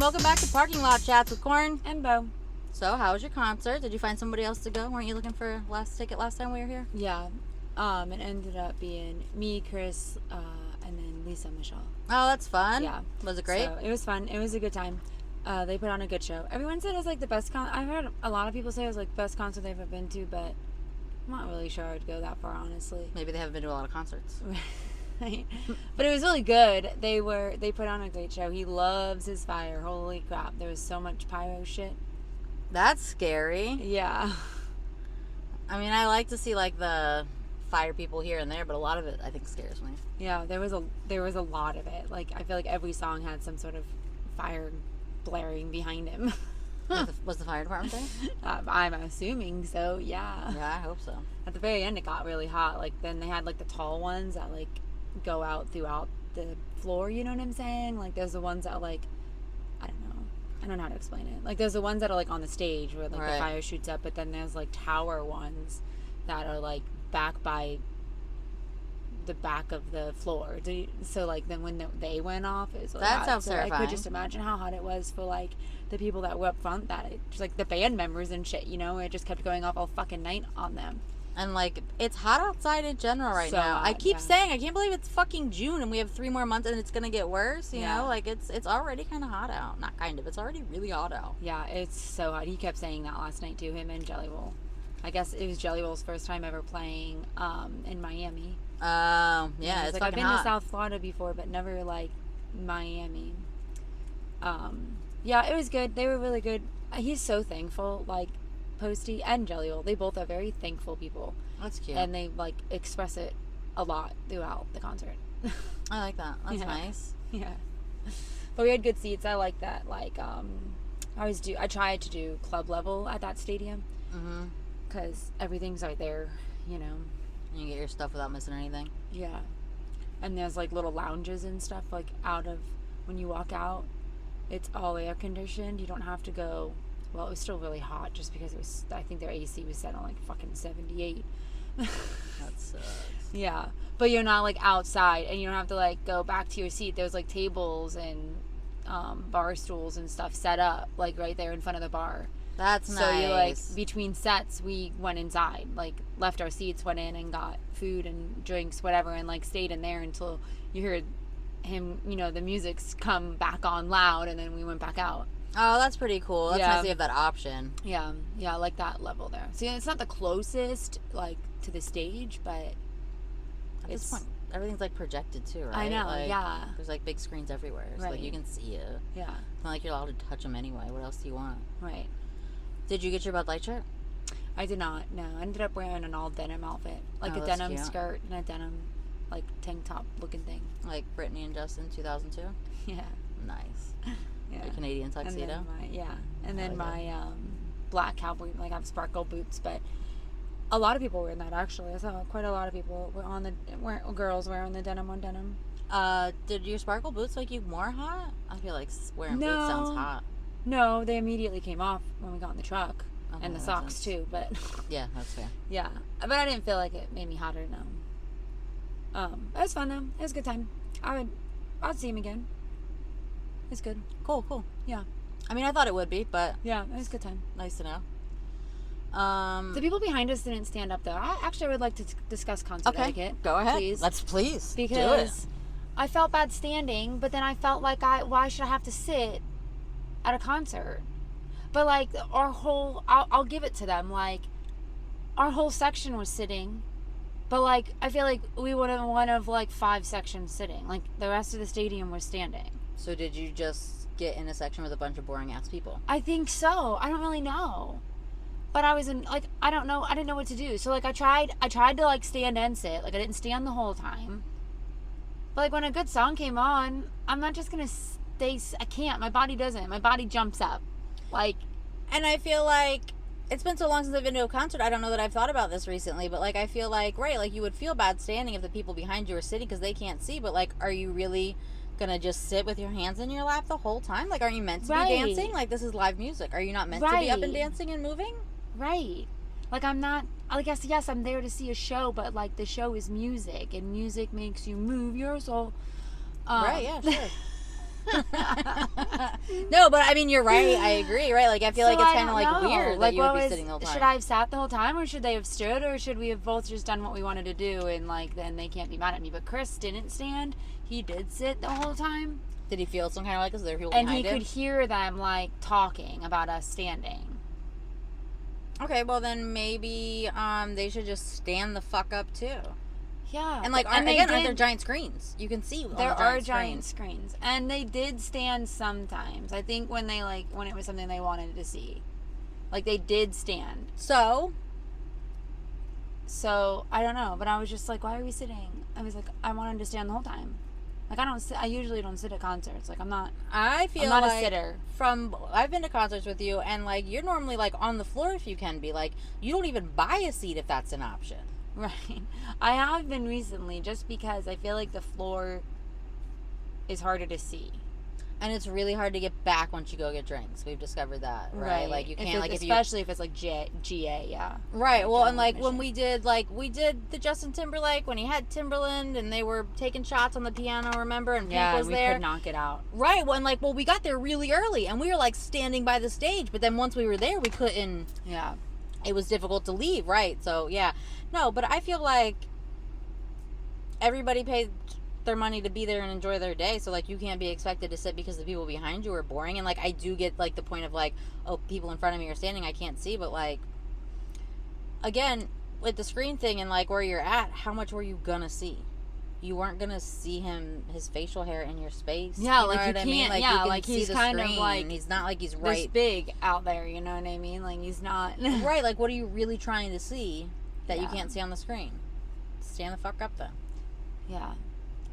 welcome back to Parking Lot Chats with Corn and Bo. So, how was your concert? Did you find somebody else to go? Weren't you looking for a ticket last time we were here? Yeah, it ended up being me, Chris, and then Lisa and Michelle. Oh, that's fun. Yeah. Was it great? So, it was fun. It was a good time. They put on a good show. Everyone said it was like the best I've heard a lot of people say it was like the best concert they've ever been to, but I'm not really sure I would go that far, honestly. Maybe they haven't been to a lot of concerts. But it was really good. They put on a great show. He loves his fire. Holy crap. There was so much pyro shit. That's scary. Yeah. I mean, I like to see like the fire people here and there, but a lot of it I think scares me. Yeah, there was a lot of it. Like I feel like every song had some sort of fire blaring behind him. Was the fire department there? I'm assuming so. Yeah. Yeah, I hope so. At the very end, it got really hot. Like then they had like the tall ones that like go out throughout the floor. You know what I'm saying? Like there's the ones that like I don't know how to explain it. Like there's the ones that are like on the stage where like the fire shoots up, but then there's like tower ones that are like back by the back of the floor. So like then when they went off, it was like that sounds terrifying. I could just imagine how hot it was for like the people that were up front, that just like the band members and shit. You know, it just kept going off all fucking night on them. And, like, it's hot outside in general right now. I keep saying, I can't believe it's fucking June and we have 3 more months and it's going to get worse, you know? Like, it's already kind of hot out. Not kind of. It's already really hot out. Yeah, it's so hot. He kept saying that last night, too, him and Jelly Roll. I guess it was Jelly Roll's first time ever playing in Miami. Yeah, it's like, fucking I've been hot. to South Florida before, but never, like, Miami. Yeah, it was good. They were really good. He's so thankful, like, Posty and Jelly Roll, they both are very thankful people. That's cute. And they like express it a lot throughout the concert. I like that. That's nice. Yeah. But we had good seats. I like that. Like I tried to do club level at that stadium. Mm-hmm. Because everything's right there, you know. And you get your stuff without missing anything. Yeah. And there's like little lounges and stuff like out of when you walk out. It's all air conditioned. You don't have to go. Well, it was still really hot just because it was, I think their AC was set on like fucking 78. That sucks. Yeah. But you're not like outside and you don't have to like go back to your seat. There's like tables and bar stools and stuff set up like right there in front of the bar. That's nice. So you like, between sets, we went inside, like left our seats, went in and got food and drinks, whatever, and like stayed in there until you heard him, you know, the music's come back on loud and then we went back out. Oh, that's pretty cool. That's nice to have that option. Yeah, I like that level there. So, it's not the closest, like, to the stage, but at this point, everything's, like, projected, too, right? I know, like, yeah. There's, like, big screens everywhere, so, like, you can see it. Yeah. It's not like you're allowed to touch them anyway. What else do you want? Right. Did you get your Bud Light shirt? I did not, no. I ended up wearing an all-denim outfit. Like, a denim skirt and a denim, like, tank top-looking thing. Like Britney and Justin 2002? Yeah. Nice. Yeah. A Canadian tuxedo? And then my black cowboy, like I have sparkle boots, but a lot of people were in that actually. I saw quite a lot of people were girls wearing the denim on denim. Did your sparkle boots make you more hot? I feel like wearing boots sounds hot. No, they immediately came off when we got in the truck. Okay, and the socks too, but yeah, that's fair. Yeah, but I didn't feel like it made me hotter, no. It was fun though. It was a good time. I'd see him again. It's good. Cool. Yeah. I mean, I thought it would be, but... Yeah, it was a good time. Nice to know. The people behind us didn't stand up, though. I would like to discuss concert etiquette. Go ahead. Please. Please. Because do it. I felt bad standing, but then I felt like why should I have to sit at a concert? But, like, I'll give it to them. Like, our whole section was sitting. But, like, I feel like we were one of, like, 5 sections sitting. Like, the rest of the stadium was standing. So did you just get in a section with a bunch of boring ass people? I think so. I don't really know. But I was in, like, I don't know. I didn't know what to do. So, like, I tried to, like, stand and sit. Like, I didn't stand the whole time. But, like, when a good song came on, I'm not just going to stay. I can't. My body doesn't. My body jumps up. Like. And I feel like it's been so long since I've been to a concert. I don't know that I've thought about this recently. But, like, I feel like, right, like, you would feel bad standing if the people behind you are sitting because they can't see. But, like, are you really gonna just sit with your hands in your lap the whole time? Like, aren't you meant to be dancing? Like, this is live music. Are you not meant to be up and dancing and moving? Right. Like, I'm not, I guess, yes, I'm there to see a show, but, like, the show is music, and music makes you move your soul. Right, yeah, sure. No, but I mean, you're right. I agree, right? Like, I feel like it's kind of like weird that you would be sitting the whole time. Should I have sat the whole time, or should they have stood, or should we have both just done what we wanted to do, and like then they can't be mad at me? But Chris didn't stand. He did sit the whole time. Did he feel some kind of like, is there people and behind him? And he could hear them like talking about us standing. Okay, well then maybe they should just stand the fuck up too. Yeah. And like, aren't there giant screens? You can see there are giant screens. And they did stand sometimes. I think when it was something they wanted to see. Like, they did stand. So, I don't know. But I was just like, why are we sitting? I was like, I wanted to stand the whole time. Like, I usually don't sit at concerts. Like, I'm not a sitter. I've been to concerts with you, and like, you're normally like on the floor if you can be. Like, you don't even buy a seat if that's an option. Right. I have been recently, just because I feel like the floor is harder to see. And it's really hard to get back once you go get drinks. We've discovered that, right? Like, you can't, especially if it's like GA, yeah. Right. Well, and like when we did the Justin Timberlake, when he had Timberland and they were taking shots on the piano, remember? And Pink was there. Yeah, we could not get out. Right. Well, and we got there really early, and we were like standing by the stage, but then once we were there, we couldn't. Yeah. It was difficult to leave, right? So yeah. No, but I feel like everybody paid their money to be there and enjoy their day, so like, you can't be expected to sit because the people behind you are boring. And like, I do get like the point of like, oh, people in front of me are standing, I can't see. But like, again, with the screen thing and like where you're at, how much were you gonna see? You weren't gonna see his facial hair in your space. Yeah, you know like what you I can't. mean? Like, yeah, you can like see he's the kind screen, of like, he's not like he's this right big out there. You know what I mean? Like, he's not right. Like, what are you really trying to see that you Yeah. can't see on the screen? Stand the fuck up then. Yeah.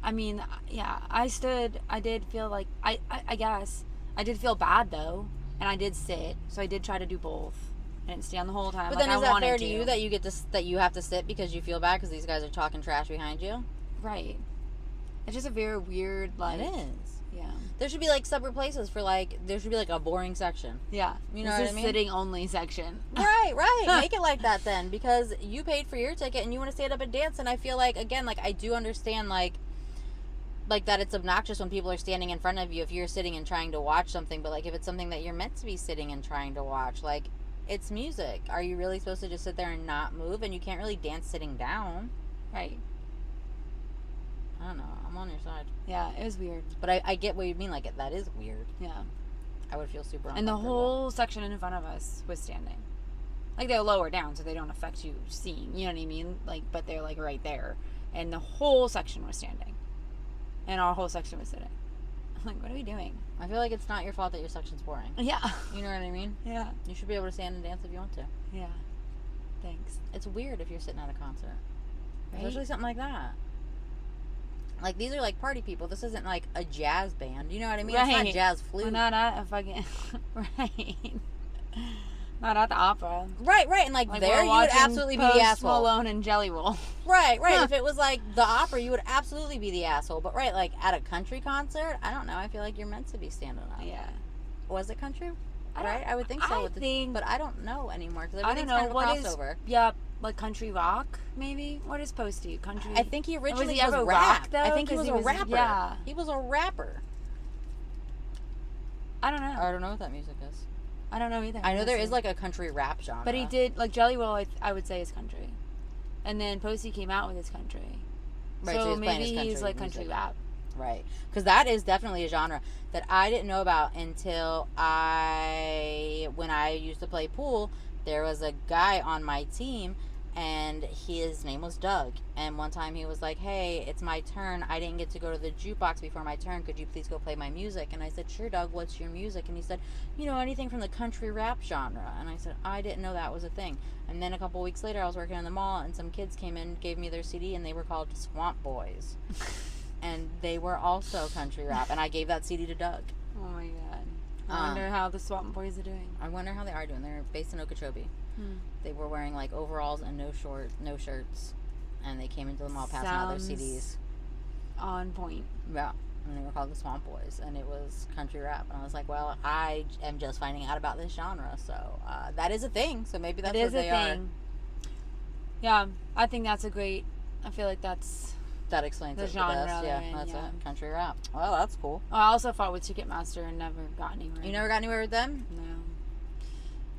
I mean, yeah, I stood. I did feel like I guess I did feel bad though, and I did sit. So I did try to do both. I didn't stand the whole time. But like, then is I that fair to to you that you have to sit because you feel bad because these guys are talking trash behind you? Right. It's just a very weird, like, it is. Yeah. There should be like separate places for like, there should be like a boring section. Yeah. You know this what is I mean? sitting only section. Right. Make it like that then, because you paid for your ticket and you want to stand up and dance. And I feel like, again, like, I do understand like that it's obnoxious when people are standing in front of you if you're sitting and trying to watch something. But like, if it's something that you're meant to be sitting and trying to watch, like, it's music. Are you really supposed to just sit there and not move? And you can't really dance sitting down. Right. I don't know. I'm on your side. Yeah, it was weird. But I get what you mean. Like, that is weird. Yeah. I would feel super uncomfortable. And the whole section in front of us was standing. Like, they're lower down, so they don't affect you seeing. You know what I mean? Like, but they're like right there. And the whole section was standing. And our whole section was sitting. I'm like, what are we doing? I feel like it's not your fault that your section's boring. Yeah. You know what I mean? Yeah. You should be able to stand and dance if you want to. Yeah. Thanks. It's weird if you're sitting at a concert. Right? Especially something like that. Like, these are like party people. This isn't like a jazz band. You know what I mean? Right. It's not jazz flute. We're not at a fucking... Right. Not at the opera. Right. And like there, you would absolutely be the asshole. Post Malone and Jelly Roll. Right. If it was like the opera, you would absolutely be the asshole. But right, like at a country concert, I don't know. I feel like you're meant to be standing up. Yeah. Was it country? Right? I would think so. But I don't know anymore because everything's kind of a crossover. Yeah, like country rock, maybe. What is supposed to be country? I think he originally was rap. rock, though? I think he was a rapper. Yeah, he was a rapper. I don't know. I don't know what that music is. I don't know either. I know there is like a country rap genre. But he did, like, Jelly Roll, I would say is country. And then Posty came out with his country. Right, so he's maybe he's like country rap. Right. Because that is definitely a genre that I didn't know about until when I used to play pool, there was a guy on my team and his name was Doug. And one time he was like, hey, it's my turn. I didn't get to go to the jukebox before my turn. Could you please go play my music? And I said, sure, Doug, what's your music? And he said, anything from the country rap genre. And I said, I didn't know that was a thing. And then a couple weeks later, I was working in the mall and some kids came in, gave me their CD, and they were called Swamp Boys. And they were also country rap. And I gave that CD to Doug. Oh my God. I wonder how the Swamp Boys are doing. I wonder how they are doing. They're based in Okeechobee. They were wearing like overalls and no shirts, and they came into the mall passing out their CDs. On point. Yeah, and they were called the Swamp Boys, and it was country rap. And I was like, well, I am just finding out about this genre, so that is a thing. So maybe that's what they are. Yeah, I think that's I feel like that's That explains The it the genre best. they're Yeah, in, that's yeah. it. Country rap. Well, that's cool. I also fought with Ticketmaster and never got anywhere. You never got anywhere with them? No.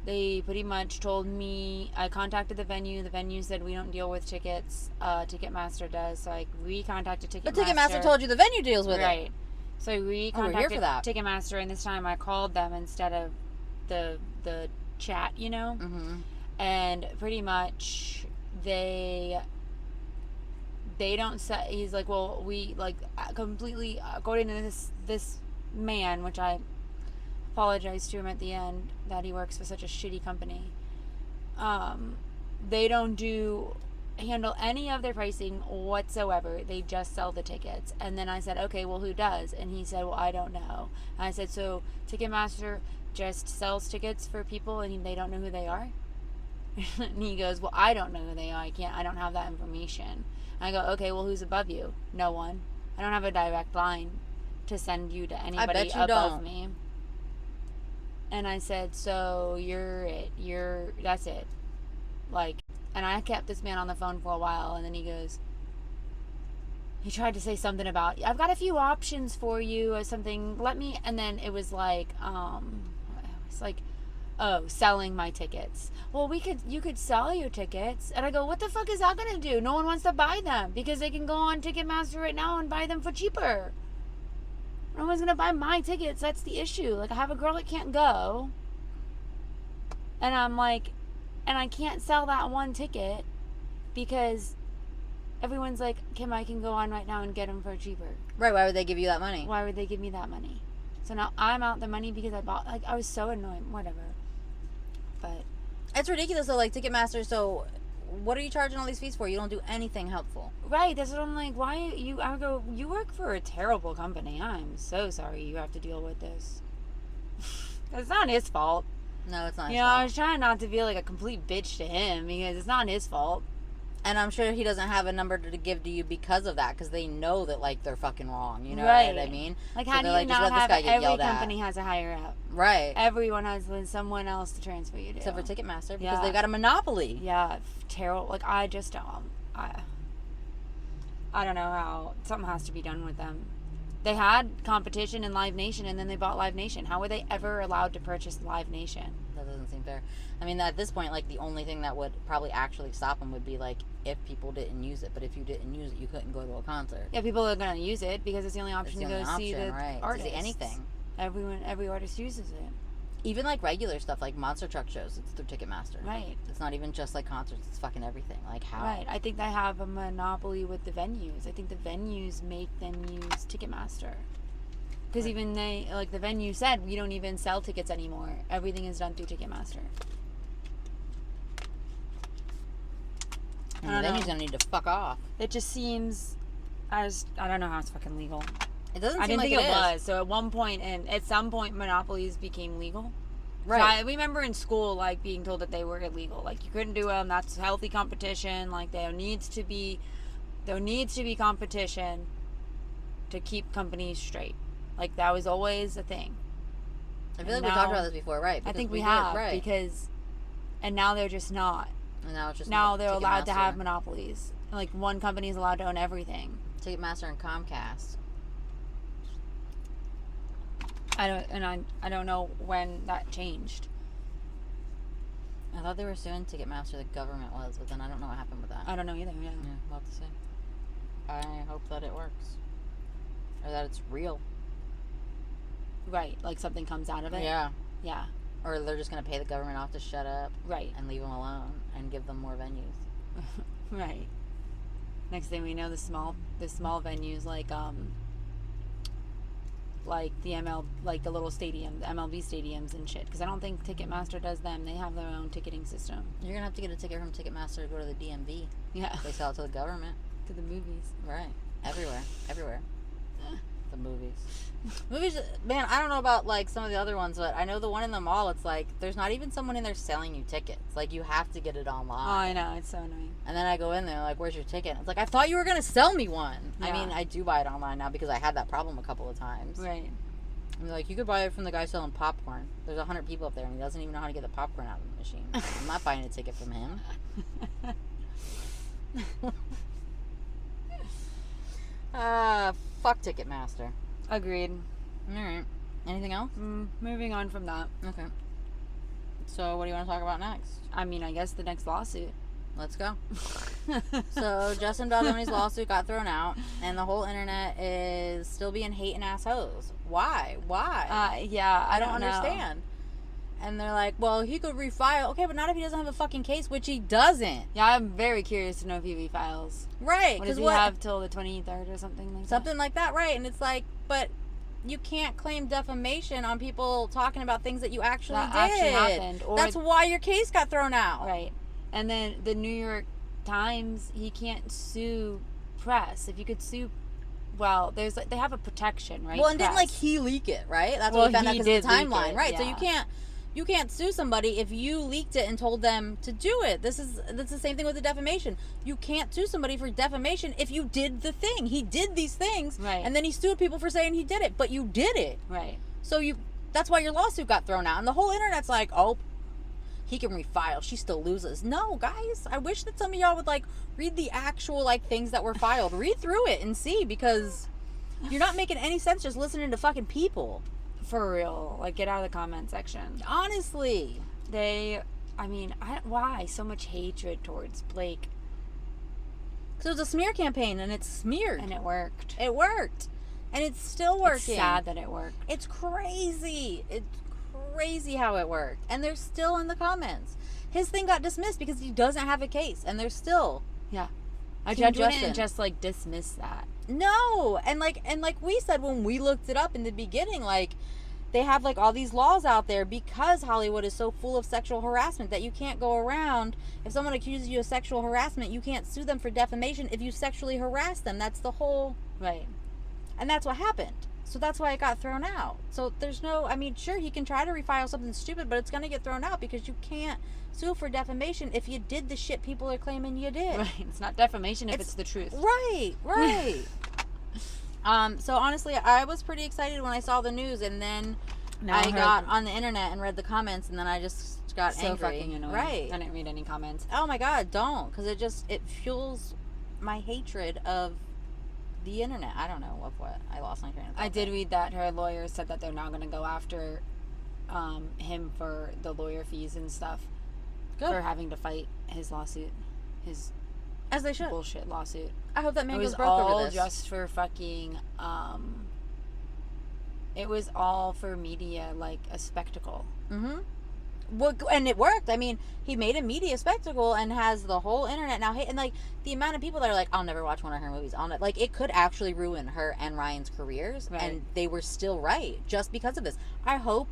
They pretty much told me, I contacted the venue said we don't deal with tickets, Ticketmaster does, so I recontacted Ticketmaster. But Ticketmaster told you the venue deals with it. Right. So I we're here recontacted for that. Ticketmaster, and this time I called them instead of the chat, you know? Mm-hmm. And pretty much they don't say, he's like, well, we, like, completely, according to this man, which I apologized to him at the end that he works for such a shitty company, they don't handle any of their pricing whatsoever. They just sell the tickets. And then I said, okay, well, who does? And he said, well, I don't know. And I said, so Ticketmaster just sells tickets for people and they don't know who they are? And he goes, well, I don't know who they are. I don't have that information. And I go, okay, well, who's above you? No one. I don't have a direct line to send you to anybody bet you above don't. me. And I said, so you're it. That's it. Like, and I kept this man on the phone for a while, and then he tried to say something about, I've got a few options for you or something. And then it was like, oh, selling my tickets. Well, you could sell your tickets. And I go, what the fuck is that going to do? No one wants to buy them because they can go on Ticketmaster right now and buy them for cheaper. No one's going to buy my tickets. That's the issue. Like, I have a girl that can't go. And I'm like, and I can't sell that one ticket because everyone's like, Kim, I can go on right now and get them for cheaper. Right, why would they give you that money? Why would they give me that money? So now I'm out the money because I was so annoyed. Whatever. But It's ridiculous though, like Ticketmaster, so what are you charging all these fees for? You don't do anything helpful. right, that's what I'm like. Why you? I go, you work for a terrible company. I'm so sorry you have to deal with this. It's not his fault. No, it's not his You know, fault. I was trying not to feel like a complete bitch to him because it's not his fault. And I'm sure he doesn't have a number to give to you because of that, because they know that, like, they're fucking wrong. You know Right. what I mean? Like, So how do they're you like, just not let this have guy get every yelled at. company has a higher up? Right. Everyone has someone else to transfer you to. Except for Ticketmaster, because Yeah. they've got a monopoly. Yeah, terrible. Like, I just I don't know how. Something has to be done with them. They had competition in Live Nation, and then they bought Live Nation. How were they ever allowed to purchase Live Nation? That doesn't seem fair. I mean, at this point, like, the only thing that would probably actually stop them would be, like, if people didn't use it. But if you didn't use it, you couldn't go to a concert. Yeah, people are gonna use it because it's the only option It's to the go only see option, the right, to artists. see anything. Every artist uses it. Even, like, regular stuff, like monster truck shows, it's through Ticketmaster. Right. It's not even just, like, concerts. It's fucking everything. Like, how? Right. I think they have a monopoly with the venues. I think the venues make them use Ticketmaster. Because Right. even the venue said, we don't even sell tickets anymore. Everything is done through Ticketmaster. And I the don't venue's know. gonna need to fuck off. It just seems, I don't know how it's fucking legal. It doesn't I seem didn't like think it is. was. So at one point, and at some point, monopolies became legal. Right. So I remember in school, like, being told that they were illegal. Like, you couldn't do them. That's healthy competition. Like, there needs to be competition to keep companies straight. Like, that was always a thing. I feel And like we talked now- about this before, right? I Because think we did, have right? and now they're just not. And now it's just Now they're allowed to Ticketmaster. have monopolies. Like, one company is allowed to own everything. Ticketmaster and Comcast. I don't know when that changed. I thought they were suing Ticketmaster, the government was, but then I don't know what happened with that. I don't know either. Yeah. Yeah, we'll have to see. I hope that it works. Or that it's real. Right. Like, something comes out of it. Yeah. Yeah. Or they're just going to pay the government off to shut up Right. and leave them alone and give them more venues. Right. Next thing we know, the small venues like the little stadium, the MLB stadiums and shit. Because I don't think Ticketmaster does them. They have their own ticketing system. You're going to have to get a ticket from Ticketmaster to go to the DMV. Yeah. They sell it to the government. To the movies. Right. Everywhere. Everywhere. The movies. Movies, man, I don't know about, like, some of the other ones, but I know the one in the mall, it's like, there's not even someone in there selling you tickets. Like, you have to get it online. Oh, I know. It's so annoying. And then I go in there, like, where's your ticket? It's like, I thought you were going to sell me one. I Yeah. mean, I do buy it online now because I had that problem a couple of times. Right. And they're like, you could buy it from the guy selling popcorn. There's 100 people up there, and he doesn't even know how to get the popcorn out of the machine. I'm not buying a ticket from him. Fuck Ticketmaster. Agreed. All right. Anything else? Moving on from that. Okay. So, what do you want to talk about next? I mean, I guess the next lawsuit. Let's go. So, Justin Baldoni's lawsuit got thrown out, and the whole internet is still being hating ass hoes. Why? Yeah, I don't understand. And they're like, well, he could refile. Okay, but not if he doesn't have a fucking case, which he doesn't. Yeah, I'm very curious to know if he refiles. Right. What does he have till the 23rd or something like that? Something like that, right. And it's like, but you can't claim defamation on people talking about things that you actually did. Actually happened. Or that's why your case got thrown out. Right. And then the New York Times, he can't sue press. If you could sue, well, there's like, they have a protection, right? Well, and didn't like he leak it, right? That's what we found out because of the timeline, right? Yeah. So you can't sue somebody if you leaked it and told them to do it. That's the same thing with the defamation. You can't sue somebody for defamation if you did the thing. He did these things, right? And then he sued people for saying he did it, but you did it, right? So that's why your lawsuit got thrown out, and the whole internet's like, oh, he can refile. She still loses. No, guys, I wish that some of y'all would like read the actual like things that were filed. Read through it and see, because you're not making any sense just listening to fucking people. For real, like get out of the comment section. Honestly, why so much hatred towards Blake? Because it was a smear campaign, and it's smeared, and it worked. It worked, and it's still working. It's sad that it worked. It's crazy. It's crazy how it worked, and they're still in the comments. His thing got dismissed because he doesn't have a case, and they're still. Yeah, a judge wouldn't just like dismiss that. No, and like we said when we looked it up in the beginning, like they have like all these laws out there because Hollywood is so full of sexual harassment that you can't go around. If someone accuses you of sexual harassment, you can't sue them for defamation if you sexually harass them. That's the whole right, and that's what happened. So that's why it got thrown out. So there's no, sure, he can try to refile something stupid, but it's going to get thrown out because you can't sue for defamation if you did the shit people are claiming you did. Right. It's not defamation if it's the truth. Right. So honestly, I was pretty excited when I saw the news, and then I got on the internet and read the comments, and then I just got so angry. Fucking annoying. Right. I didn't read any comments. Oh my God, don't. Because it fuels my hatred of the internet. I don't know what. I lost my train of thought. I did read that her lawyer said that they're now going to go after him for the lawyer fees and stuff. Good. For having to fight his lawsuit. His as they should. Bullshit lawsuit. I hope that man goes broke over this. It was all just for fucking it was all for media, like a spectacle. Mm-hmm. Well, and it worked. I mean, he made a media spectacle and has the whole internet now hate. And like the amount of people that are like, I'll never watch one of her movies. Like it could actually ruin her and Ryan's careers, right. And they were still right just because of this. I hope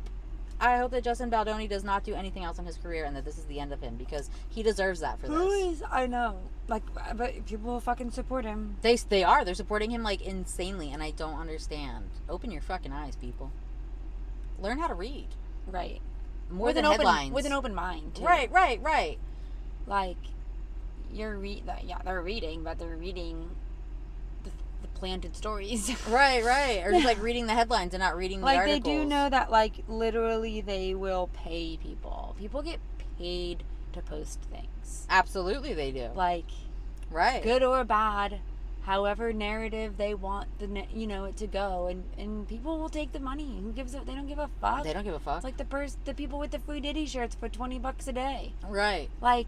that Justin Baldoni does not do anything else in his career, and that this is the end of him, because he deserves that for this. I know. Like, but people will fucking support him. They are. They're supporting him like insanely, and I don't understand. Open your fucking eyes, people. Learn how to read. Right. More than headlines. With an open mind, too. Right. Like, they're reading, but they're reading the planted stories. Right. Or just, like, reading the headlines and not reading the articles. Like, they do know that, like, literally they will pay people. People get paid to post things. Absolutely they do. Like, right. Good or bad, however narrative they want it to go, and people will take the money. Who gives it? They don't give a fuck. They don't give a fuck. It's like the people with the free Diddy shirts for $20 a day. Right. Like,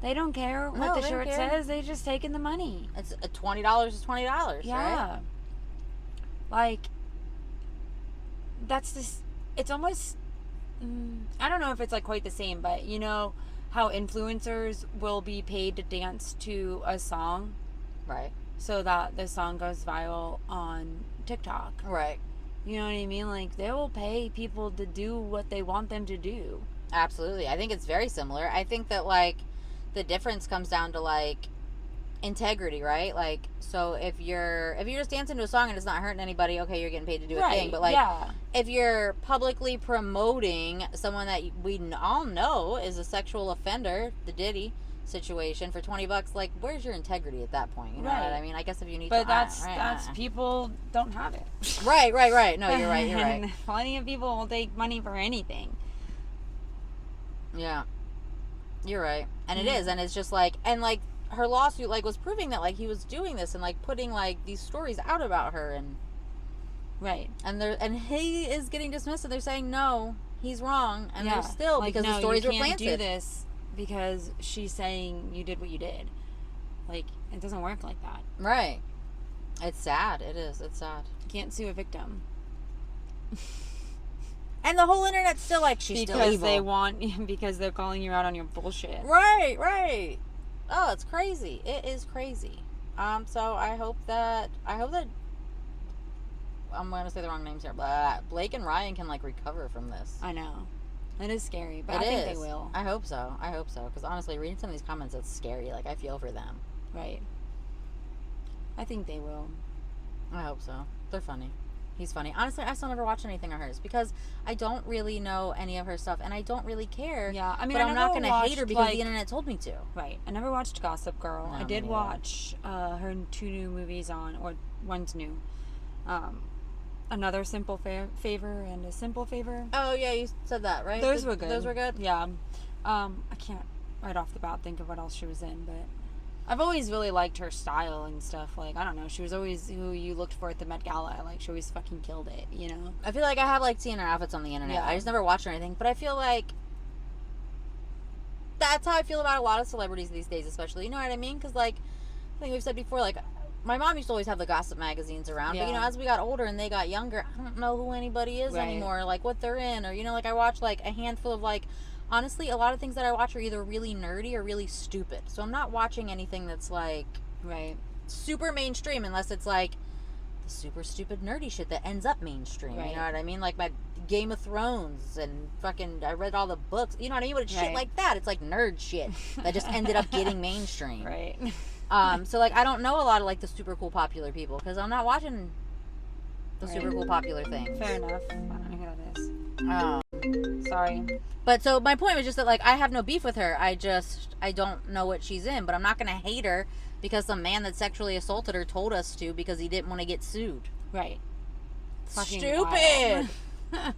they don't care what the shirt says. They're just taking the money. It's $20 is $20. Yeah. Right? Like, that's this. It's almost. I don't know if it's like quite the same, but you know how influencers will be paid to dance to a song, right? So that the song goes viral on TikTok. Right. You know what I mean? Like, they will pay people to do what they want them to do. Absolutely. I think it's very similar. I think that, like, the difference comes down to, like, integrity, right? Like, so if you're just dancing to a song and it's not hurting anybody, okay, you're getting paid to do a thing. But, like, if you're publicly promoting someone that we all know is a sexual offender, the Diddy situation, for $20, like, where's your integrity at that point? You know what I mean? I guess if you need but to, that's people don't have it. Right. No, you're right. And plenty of people will take money for anything. Yeah, you're right. And it is, and it's just like, and like, her lawsuit, like, was proving that, like, he was doing this and, like, putting, like, these stories out about her, and Right. and he is getting dismissed, and they're saying no, he's wrong, and Yeah. they're still, Like, because no, the stories you were can't planted. do this because she's saying you did what you did. Like, it doesn't work like that. Right. It's sad. It is. It's sad. You can't sue a victim. And the whole internet's still like, she's still Because evil. because they're calling you out on your bullshit. Right, right. Oh, it's crazy. It is crazy. So I hope that I'm gonna say the wrong names here, but Blake and Ryan can, like, recover from this. I know. It is scary, but It I think is. they will. I hope so. Because honestly, reading some of these comments, it's scary. Like, I feel for them. Right. I think they will. I hope so. They're funny. He's funny. Honestly, I still never watched anything of hers because I don't really know any of her stuff, and I don't really care. Yeah, I mean, but I I'm not never gonna hate her watched, because like- the internet told me to. Right. I never watched Gossip Girl. No, I me did neither. watch her 2 new movies or one's new. Another Simple Favor and A Simple Favor. Oh yeah, you said that, right? Those were good. Those were good. Yeah. I can't right off the bat think of what else she was in, but I've always really liked her style and stuff. Like, I don't know, she was always who you looked for at the Met Gala. Like, she always fucking killed it, you know? I feel like I have, like, seen her outfits on the internet. Yeah. I just never watched or anything, but I feel like that's how I feel about a lot of celebrities these days, especially. You know what I mean? Because, like, I think we've said before, like, my mom used to always have the gossip magazines around, but, you know, Yeah. as we got older and they got younger, I don't know who anybody is Right. anymore, like, what they're in, or, you know, like, I watch, like, a handful of, like, honestly, a lot of things that I watch are either really nerdy or really stupid, so I'm not watching anything that's, like, Right. super mainstream unless it's, like, the super stupid nerdy shit that ends up mainstream, Right. you know what I mean? Like, my Game of Thrones and fucking, I read all the books, you know what I mean? But it's shit Right. like that. It's, like, nerd shit that just ended up getting mainstream. Right. So, like, I don't know a lot of, like, the super cool popular people because I'm not watching the Right. super cool popular things. Fair enough. I don't know who that is. Sorry. But so my point was just that, like, I have no beef with her. I don't know what she's in, but I'm not going to hate her because some man that sexually assaulted her told us to because he didn't want to get sued. Right. Fucking Stupid. wild.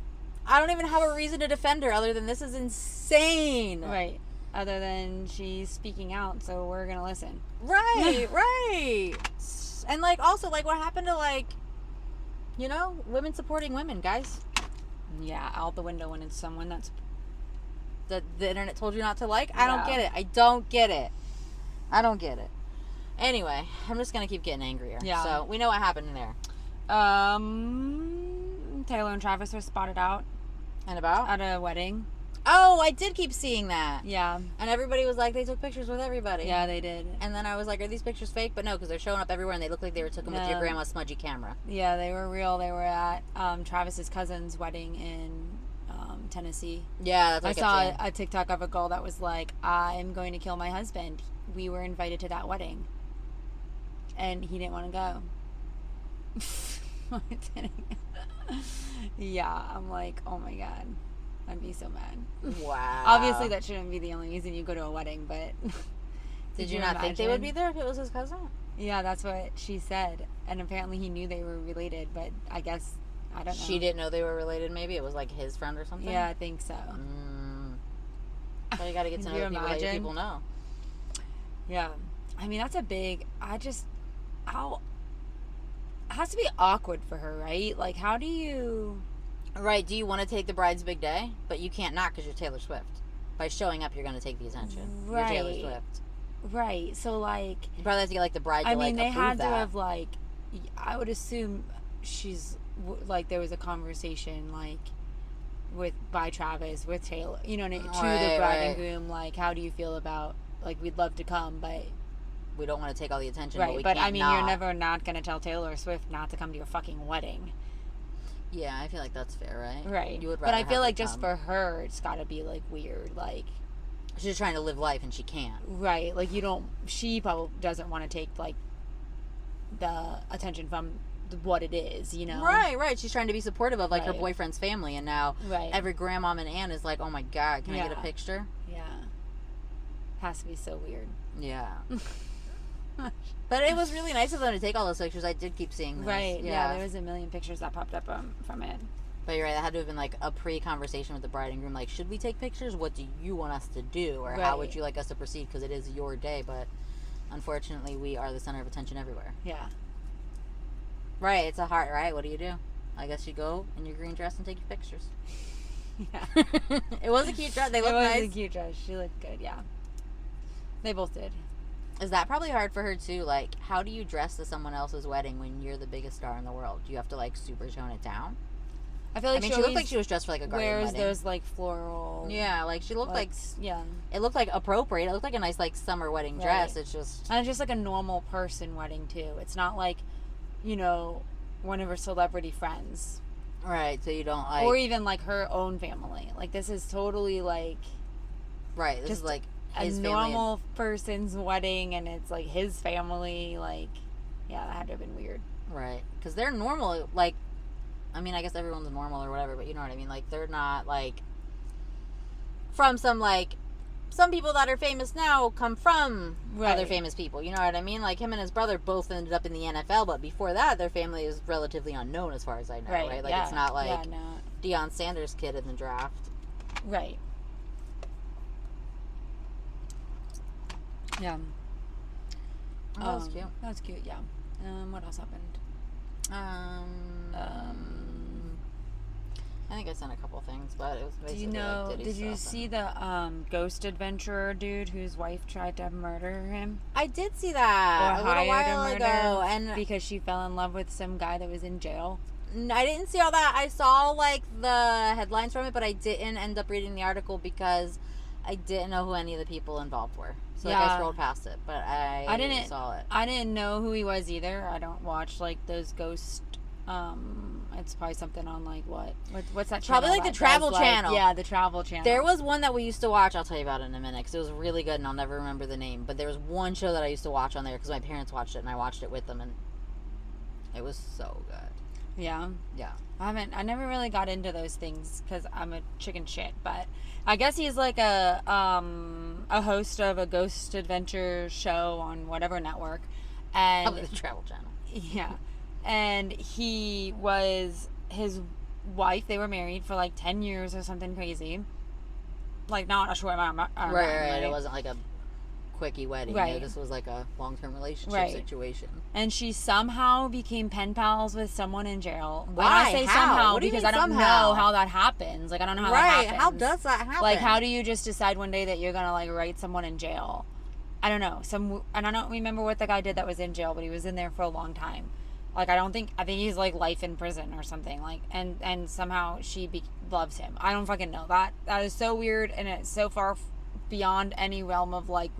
I don't even have a reason to defend her other than this is insane. Right. Other than she's speaking out, so we're gonna listen. Right, right. And, like, also, like, what happened to, like, you know, women supporting women, guys? Yeah, out the window when it's someone that's That the internet told you not to like? I don't Yeah. get it. I don't get it. I don't get it. Anyway, I'm just going to keep getting angrier. Yeah. So, we know what happened there. Taylor and Travis were spotted out And about? at a wedding. Oh, I did keep seeing that. Yeah. And everybody was like, they took pictures with everybody. Yeah, they did. And then I was like, are these pictures fake? But no, because they're showing up everywhere and they look like they took them with your No. grandma's smudgy camera. Yeah, they were real. They were at Travis's cousin's wedding in Tennessee. Yeah, that's what I I kept saw seeing. a TikTok of a girl that was like, I'm going to kill my husband. We were invited to that wedding. And he didn't want to go. I'm kidding. Yeah, I'm like, oh my God. I'd be so mad. Wow. Obviously, that shouldn't be the only reason you go to a wedding, but... Did you not think they would be there if it was his cousin? Yeah, that's what she said. And apparently he knew they were related, but I guess, I don't know. She didn't know they were related, maybe? It was like his friend or something? Yeah, I think so. So you gotta get to Can know you the people that your imagine? people know. Yeah. I mean, that's a big... How... It has to be awkward for her, right? Like, how do you... Right, do you want to take the bride's big day? But you can't not because you're Taylor Swift. By showing up, you're going to take the attention. You're Taylor Right. Swift. Right, so, like... You probably have to get, like, the bride to, I mean, like, they approve had that. to have, like... I would assume she's... Like, there was a conversation, like... by Travis with Taylor, you know, to the Right, bride and right. groom, like, how do you feel about, like, we'd love to come, but We don't want to take all the attention, right, but we but can't I mean, not. you're never not gonna tell Taylor Swift not to come to your fucking wedding, Yeah, I feel like that's fair, right? right? You would but rather I feel have like them just come. for her, it's got to be like weird, like She's just trying to live life and she can't. right, like you don't. She probably doesn't want to take like the attention from what it is, you know? Right. She's trying to be supportive of, like, her Right. boyfriend's family, and now Right. every grandmom and aunt is like, oh my God, can I get a Yeah. picture? Yeah. Has to be so weird. Yeah. But it was really nice of them to take all those pictures. I did keep seeing this. Right. Yeah. There was a million pictures that popped up from it. But you're right, that had to have been like a pre-conversation with the bride and groom. Like, should we take pictures? What do you want us to do? Or how would Right. you like us to proceed? Because it is your day. But unfortunately, we are the center of attention everywhere. Yeah. Right, it's a heart, right? What do? I guess you go in your green dress and take your pictures. Yeah. It was a cute dress. They looked nice. It was a cute dress. She looked good, yeah. They both did. Is that probably hard for her, too? Like, how do you dress to someone else's wedding when you're the biggest star in the world? Do you have to, like, super tone it down? I feel like she looked like she was dressed for, like, a garden wears wedding. those, like, floral... Yeah, like, she looked like... Yeah. It looked, like, appropriate. It looked like a nice, like, summer wedding dress. Right. It's just... And it's just, like, a normal person wedding, too. It's not, like, you know, one of her celebrity friends. Right, so you don't, like... Or even, like, her own family. Like, this is totally, like... Right, this is, like... a normal person's wedding, and it's like his family. Like, yeah, that had to have been weird. Right, because they're normal. Like, I mean, I guess everyone's normal or whatever, but you know what I mean. Like, they're not like from some people that are famous now come from other famous people. You know what I mean? Like him and his brother both ended up in the NFL, but before that, their family is relatively unknown as far as I know. Right? Like, it's not like Deion Sanders' kid in the draft. Right. Yeah. Oh, that was cute. That was cute, yeah. What else happened? I think I sent a couple things, but it was basically did you see the ghost adventurer dude whose wife tried to murder him? I did see that a little while ago, and because she fell in love with some guy that was in jail. I didn't see all that. I saw like the headlines from it, but I didn't end up reading the article because I didn't know who any of the people involved were. So I scrolled past it, but I didn't saw it. I didn't know who he was either. I don't watch like those ghost. It's probably something on like what's that channel? Probably like the Travel Channel. Yeah, the Travel Channel. There was one that we used to watch. I'll tell you about it in a minute because it was really good, and I'll never remember the name. But there was one show that I used to watch on there because my parents watched it, and I watched it with them, and it was so good. Yeah. Yeah. I never really got into those things because I'm a chicken shit, but I guess he's like a host of a ghost adventure show on whatever network, and probably the Travel Channel. Yeah, and he was his wife. They were married for like 10 years or something crazy, like not a short amount. Right. It wasn't like a quickie wedding. Right. You know, this was like a long-term relationship situation. And she somehow became pen pals with someone in jail. Why? And I say how? somehow what do you because mean I don't somehow? know how that happens. Like, I don't know how that happens. How does that happen? Like, how do you just decide one day that you're going to, like, write someone in jail? I don't know. And I don't remember what the guy did that was in jail, but he was in there for a long time. Like, I think he's, like, life in prison or something. Like, and somehow she loves him. I don't fucking know. That is so weird, and it's so far beyond any realm of, like,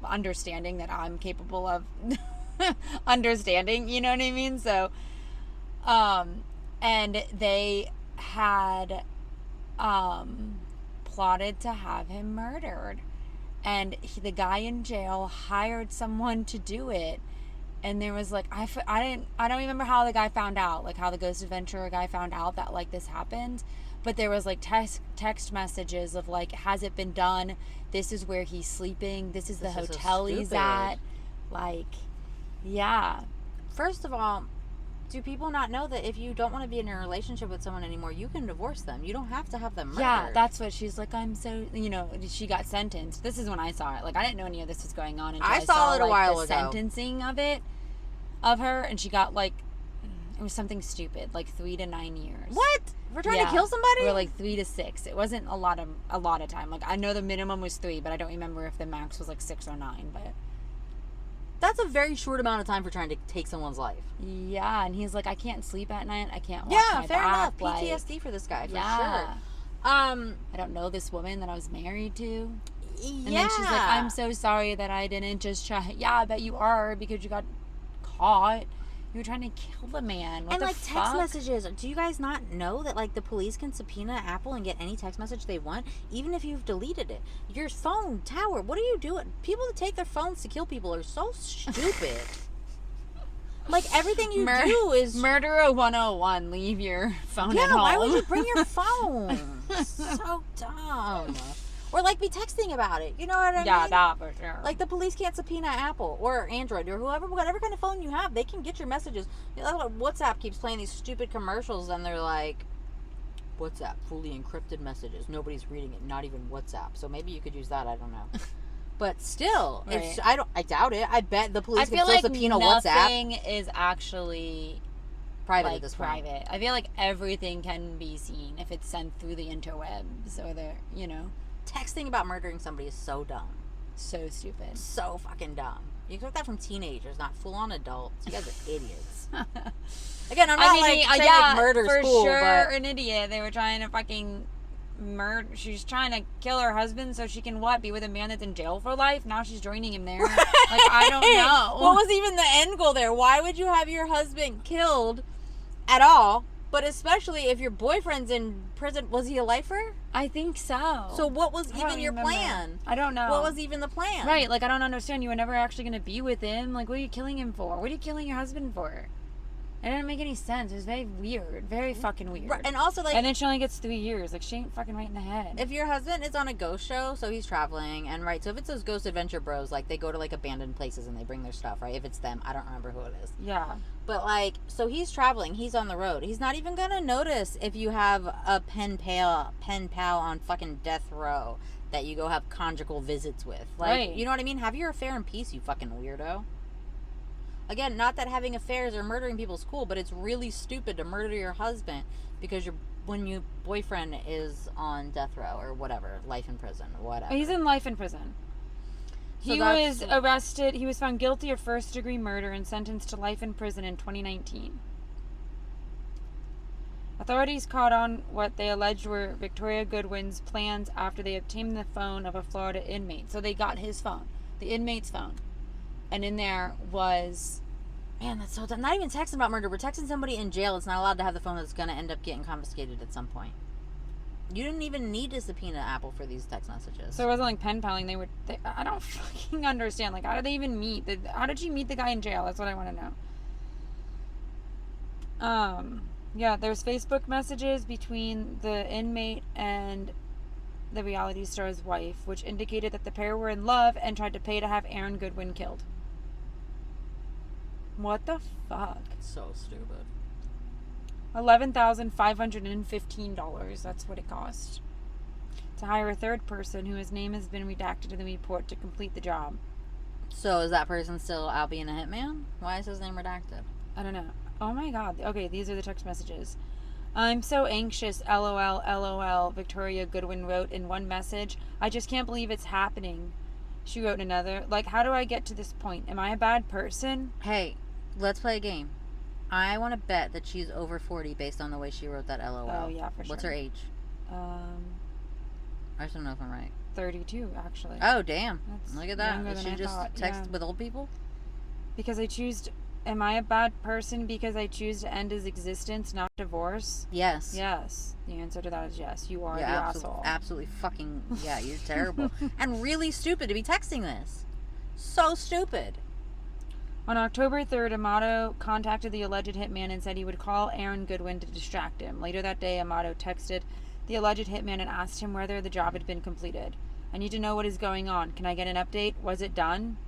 understanding that I'm capable of understanding, you know what I mean? So and they had plotted to have him murdered, and the guy in jail hired someone to do it. And there was like I don't remember how the guy found out, like how the ghost adventurer guy found out that like this happened, but there was like text messages of like, has it been done? This is where he's sleeping. This is the hotel he's at. Like, yeah. First of all, do people not know that if you don't want to be in a relationship with someone anymore, you can divorce them? You don't have to have them murdered. Yeah, that's what she's like. I'm so, she got sentenced. This is when I saw it. Like, I didn't know any of this was going on until I saw it a while ago. Sentencing of her, and she got like, it was something stupid, like 3 to 9 years. What? We're trying to kill somebody? Or like 3 to 6. It wasn't a lot of time. Like, I know the minimum was 3, but I don't remember if the max was like 6 or 9. But that's a very short amount of time for trying to take someone's life. Yeah, and he's like, I can't sleep at night. I can't watch my fair back. enough. PTSD for this guy, for sure. I don't know this woman that I was married to. Yeah. And then she's like, I'm so sorry that I didn't just try. Yeah, I bet you are, because you got caught. You were trying to kill the man. What and the like fuck? text messages. Do you guys not know that like the police can subpoena Apple and get any text message they want, even if you've deleted it? Your phone tower. What are you doing? People that take their phones to kill people are so stupid. Like, everything you do is Murderer 101. Leave your phone at home. Yeah, why would you bring your phone? So dumb. Or like be texting about it. You know what I mean? Yeah, that for sure. Like, the police can't subpoena Apple or Android or whatever kind of phone you have. They can get your messages. You know, WhatsApp keeps playing these stupid commercials, and they're like, WhatsApp, fully encrypted messages. Nobody's reading it, not even WhatsApp. So maybe you could use that. I don't know. But still, Right. I doubt it. I bet the I police could feel still like subpoena nothing WhatsApp. is actually Private like at this point. private. I feel like everything can be seen if it's sent through the interwebs or the, you know, Texting about murdering somebody is so dumb. so stupid. So fucking dumb. You expect that from teenagers, not full-on adults. You guys are idiots. Again, I'm not saying like murder's for cool, sure but an idiot. They were trying to fucking murder. She's trying to kill her husband so she can what? Be with a man that's in jail for life. Now she's joining him there. Like I don't know. What was even the end goal there? Why would you have your husband killed at all? But especially if your boyfriend's in prison. Was he a lifer? I think so. So what was I don't even your remember. plan? I don't know. What was even the plan? Right, like I don't understand. You were never actually going to be with him. Like, what are you killing him for? What are you killing your husband for? It didn't make any sense. It was very weird. Very fucking weird. Right, and also, like... And then she only gets 3 years. Like, she ain't fucking right in the head. If your husband is on a ghost show, so he's traveling, and right, so if it's those ghost adventure bros, like, they go to, like, abandoned places and they bring their stuff, right? If it's them, I don't remember who it is. Yeah. But, like, so he's traveling, he's on the road. He's not even gonna notice if you have a pen pal on fucking death row that you go have conjugal visits with. Like, Right. You know what I mean? Have your affair in peace, you fucking weirdo. Again, not that having affairs or murdering people is cool, but it's really stupid to murder your husband because your boyfriend is on death row or whatever, life in prison, whatever. He's in life in prison. So He was arrested. He was found guilty of first-degree murder and sentenced to life in prison in 2019. Authorities caught on what they alleged were Victoria Goodwin's plans after they obtained the phone of a Florida inmate. So they got his phone, the inmate's phone. And in there was... Man, that's so dumb. Not even texting about murder. We're texting somebody in jail. It's not allowed to have the phone that's going to end up getting confiscated at some point. You didn't even need to subpoena Apple for these text messages. So it wasn't like pen paling. I don't fucking understand. Like, how did they even meet? How did she meet the guy in jail? That's what I want to know. Yeah, there's Facebook messages between the inmate and the reality star's wife, which indicated that the pair were in love and tried to pay to have Aaron Goodwin killed. What the fuck? So stupid. $11,515. That's what it cost. To hire a third person whose name has been redacted in the report to complete the job. So is that person still out being a hitman? Why is his name redacted? I don't know. Oh my god. Okay, these are the text messages. I'm so anxious, LOL, LOL, Victoria Goodwin wrote in one message. I just can't believe it's happening. She wrote in another. Like, how do I get to this point? Am I a bad person? Hey, let's play a game. I want to bet that she's over 40 based on the way she wrote that LOL. Oh, yeah, for sure. What's her age? I just don't know if I'm right. 32, actually. Oh, damn. That's Look at that. younger Did than she I just thought, text yeah. with old people? Because am I a bad person because I choose to end his existence, not divorce? Yes. Yes. The answer to that is yes. You are the asshole. Absolutely fucking, yeah, you're terrible. And really stupid to be texting this. So stupid. On October 3rd, Amato contacted the alleged hitman and said he would call Aaron Goodwin to distract him. Later that day, Amato texted the alleged hitman and asked him whether the job had been completed. I need to know what is going on. Can I get an update? Was it done?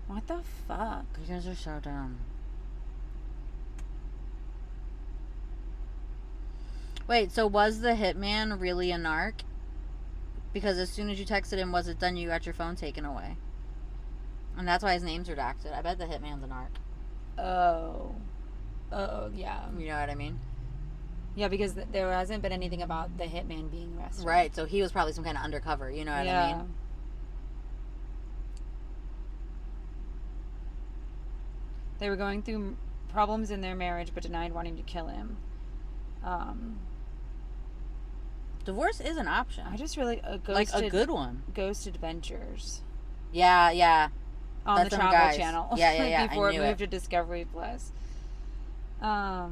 What the fuck? You guys are so dumb. Wait, so was the hitman really a narc? Because as soon as you texted him, was it done, you got your phone taken away. And that's why his name's redacted. I bet the hitman's a narc. Oh, yeah. You know what I mean? Yeah, because there hasn't been anything about the hitman being arrested. Right, so he was probably some kind of undercover, you know what I mean? They were going through problems in their marriage but denied wanting to kill him. Divorce is an option. I just really... like a good one. Ghost Adventures. Yeah. On That's the them Travel guys. Channel. Yeah. Before I it knew moved to Discovery Plus. I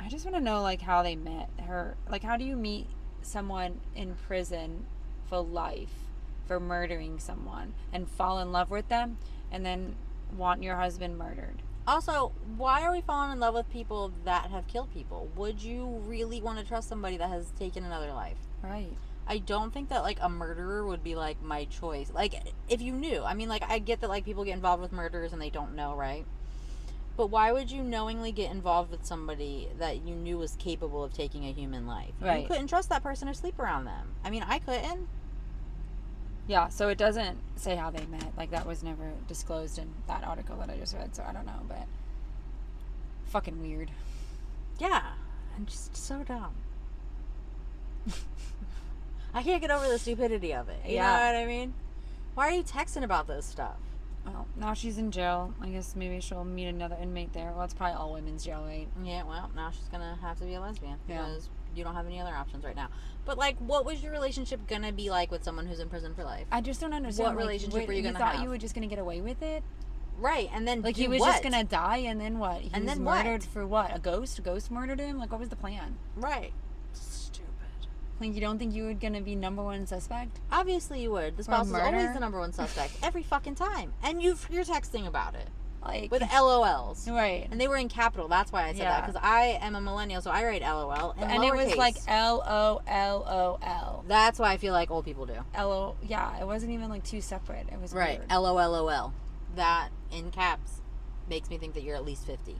just want to know, like, how they met her. Like, how do you meet someone in prison for life for murdering someone and fall in love with them and then want your husband murdered? Also, why are we falling in love with people that have killed people? Would you really want to trust somebody that has taken another life? Right. I don't think that, like, a murderer would be, like, my choice. Like, if you knew. I mean, like, I get that, like, people get involved with murders and they don't know, right? But why would you knowingly get involved with somebody that you knew was capable of taking a human life? Right. You couldn't trust that person or sleep around them. I mean, I couldn't. Yeah, so it doesn't say how they met. Like, that was never disclosed in that article that I just read, so I don't know, but fucking weird. Yeah, and just so dumb. I can't get over the stupidity of it. You know what I mean? Why are you texting about this stuff? Well, now she's in jail. I guess maybe she'll meet another inmate there. Well, it's probably all women's jail, right? Yeah, well, now she's gonna have to be a lesbian Yeah. because you don't have any other options right now. But, like, what was your relationship gonna be like with someone who's in prison for life? I just don't understand. What relationship were you gonna thought have? you were just gonna get away with it? Right, and then Like, do he was what? just gonna die, and then what? He And was then what? murdered for what? A ghost? A ghost murdered him? Like, what was the plan? Right. Stupid. Like, you don't think you were gonna be number one suspect? Obviously you would. The spouse is always murder? the number one suspect. Every fucking time. And you're texting about it. Like, With LOLs. right. And they were in capital. That's why I said that. Yeah. Because I am a millennial, so I write LOL. And it was lowercase. like LOLOL. That's why I feel like old people do. Yeah, it wasn't even like two separate. It was Right. weird. LOLOL. That, in caps, makes me think that you're at least 50.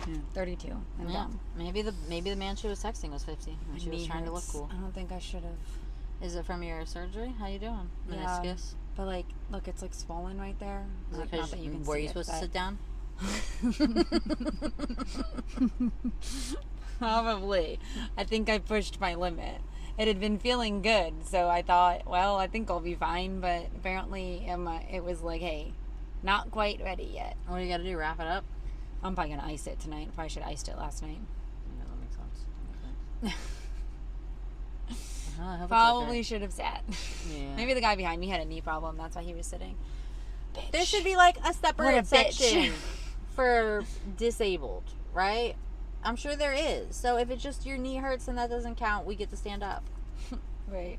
Yeah, 32. I'm dumb. Maybe the man she was texting was 50. And she was trying to look cool. I don't think I should have. Is it from your surgery? How you doing? Yeah. Meniscus? But like, look, it's like swollen right there. Is it Not because that you can were see you it, supposed to but- sit down? Probably. I think I pushed my limit. It had been feeling good, so I thought, well, I think I'll be fine. But apparently, it was like, hey, not quite ready yet. What do you got to do? Wrap it up? I'm probably gonna ice it tonight. Probably should have iced it last night. Yeah, that makes sense. I hope it's Probably okay. should have sat. Yeah. Maybe the guy behind me had a knee problem. That's why he was sitting. Bitch. There should be like a What a separate bitch. section for disabled, right? I'm sure there is. So if it's just your knee hurts and that doesn't count, we get to stand up. Right.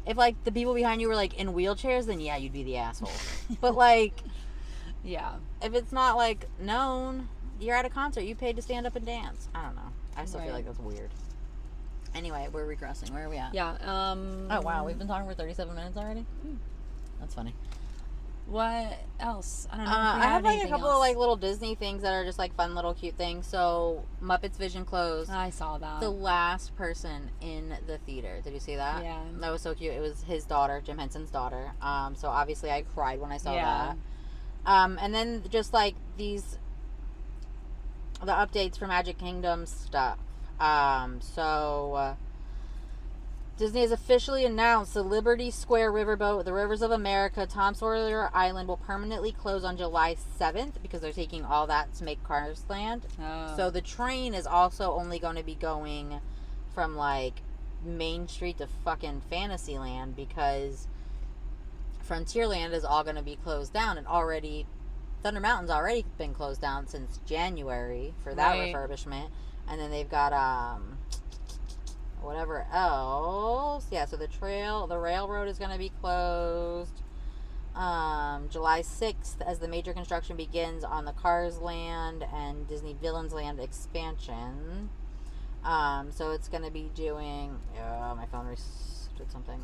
If like the people behind you were like in wheelchairs, then yeah, you'd be the asshole. But like, Yeah. if it's not like known, you're at a concert, you paid to stand up and dance. I don't know. I still feel Right. like that's weird. Anyway, we're regressing. Where are we at? Yeah. Oh wow, we've been talking for 37 minutes already. That's funny. What else? I don't know. I have like a couple of like little Disney things that are just like fun little cute things. So Muppets Vision closed. I saw that. The last person in the theater. Did you see that? Yeah. That was so cute. It was his daughter, Jim Henson's daughter. So obviously I cried when I saw Yeah. that. And then just like the updates for Magic Kingdom stuff. Disney has officially announced the Liberty Square Riverboat, the Rivers of America, Tom Sawyer Island will permanently close on July 7th because they're taking all that to make Cars Land. Oh. So the train is also only going to be going from like Main Street to fucking Fantasyland because Frontierland is all going to be closed down, and already Thunder Mountain's already been closed down since January for that Right. refurbishment, and then they've got whatever else. Yeah, so the railroad is going to be closed July 6th as the major construction begins on the Cars Land and Disney Villains Land expansion. So it's going to be doing my phone did something.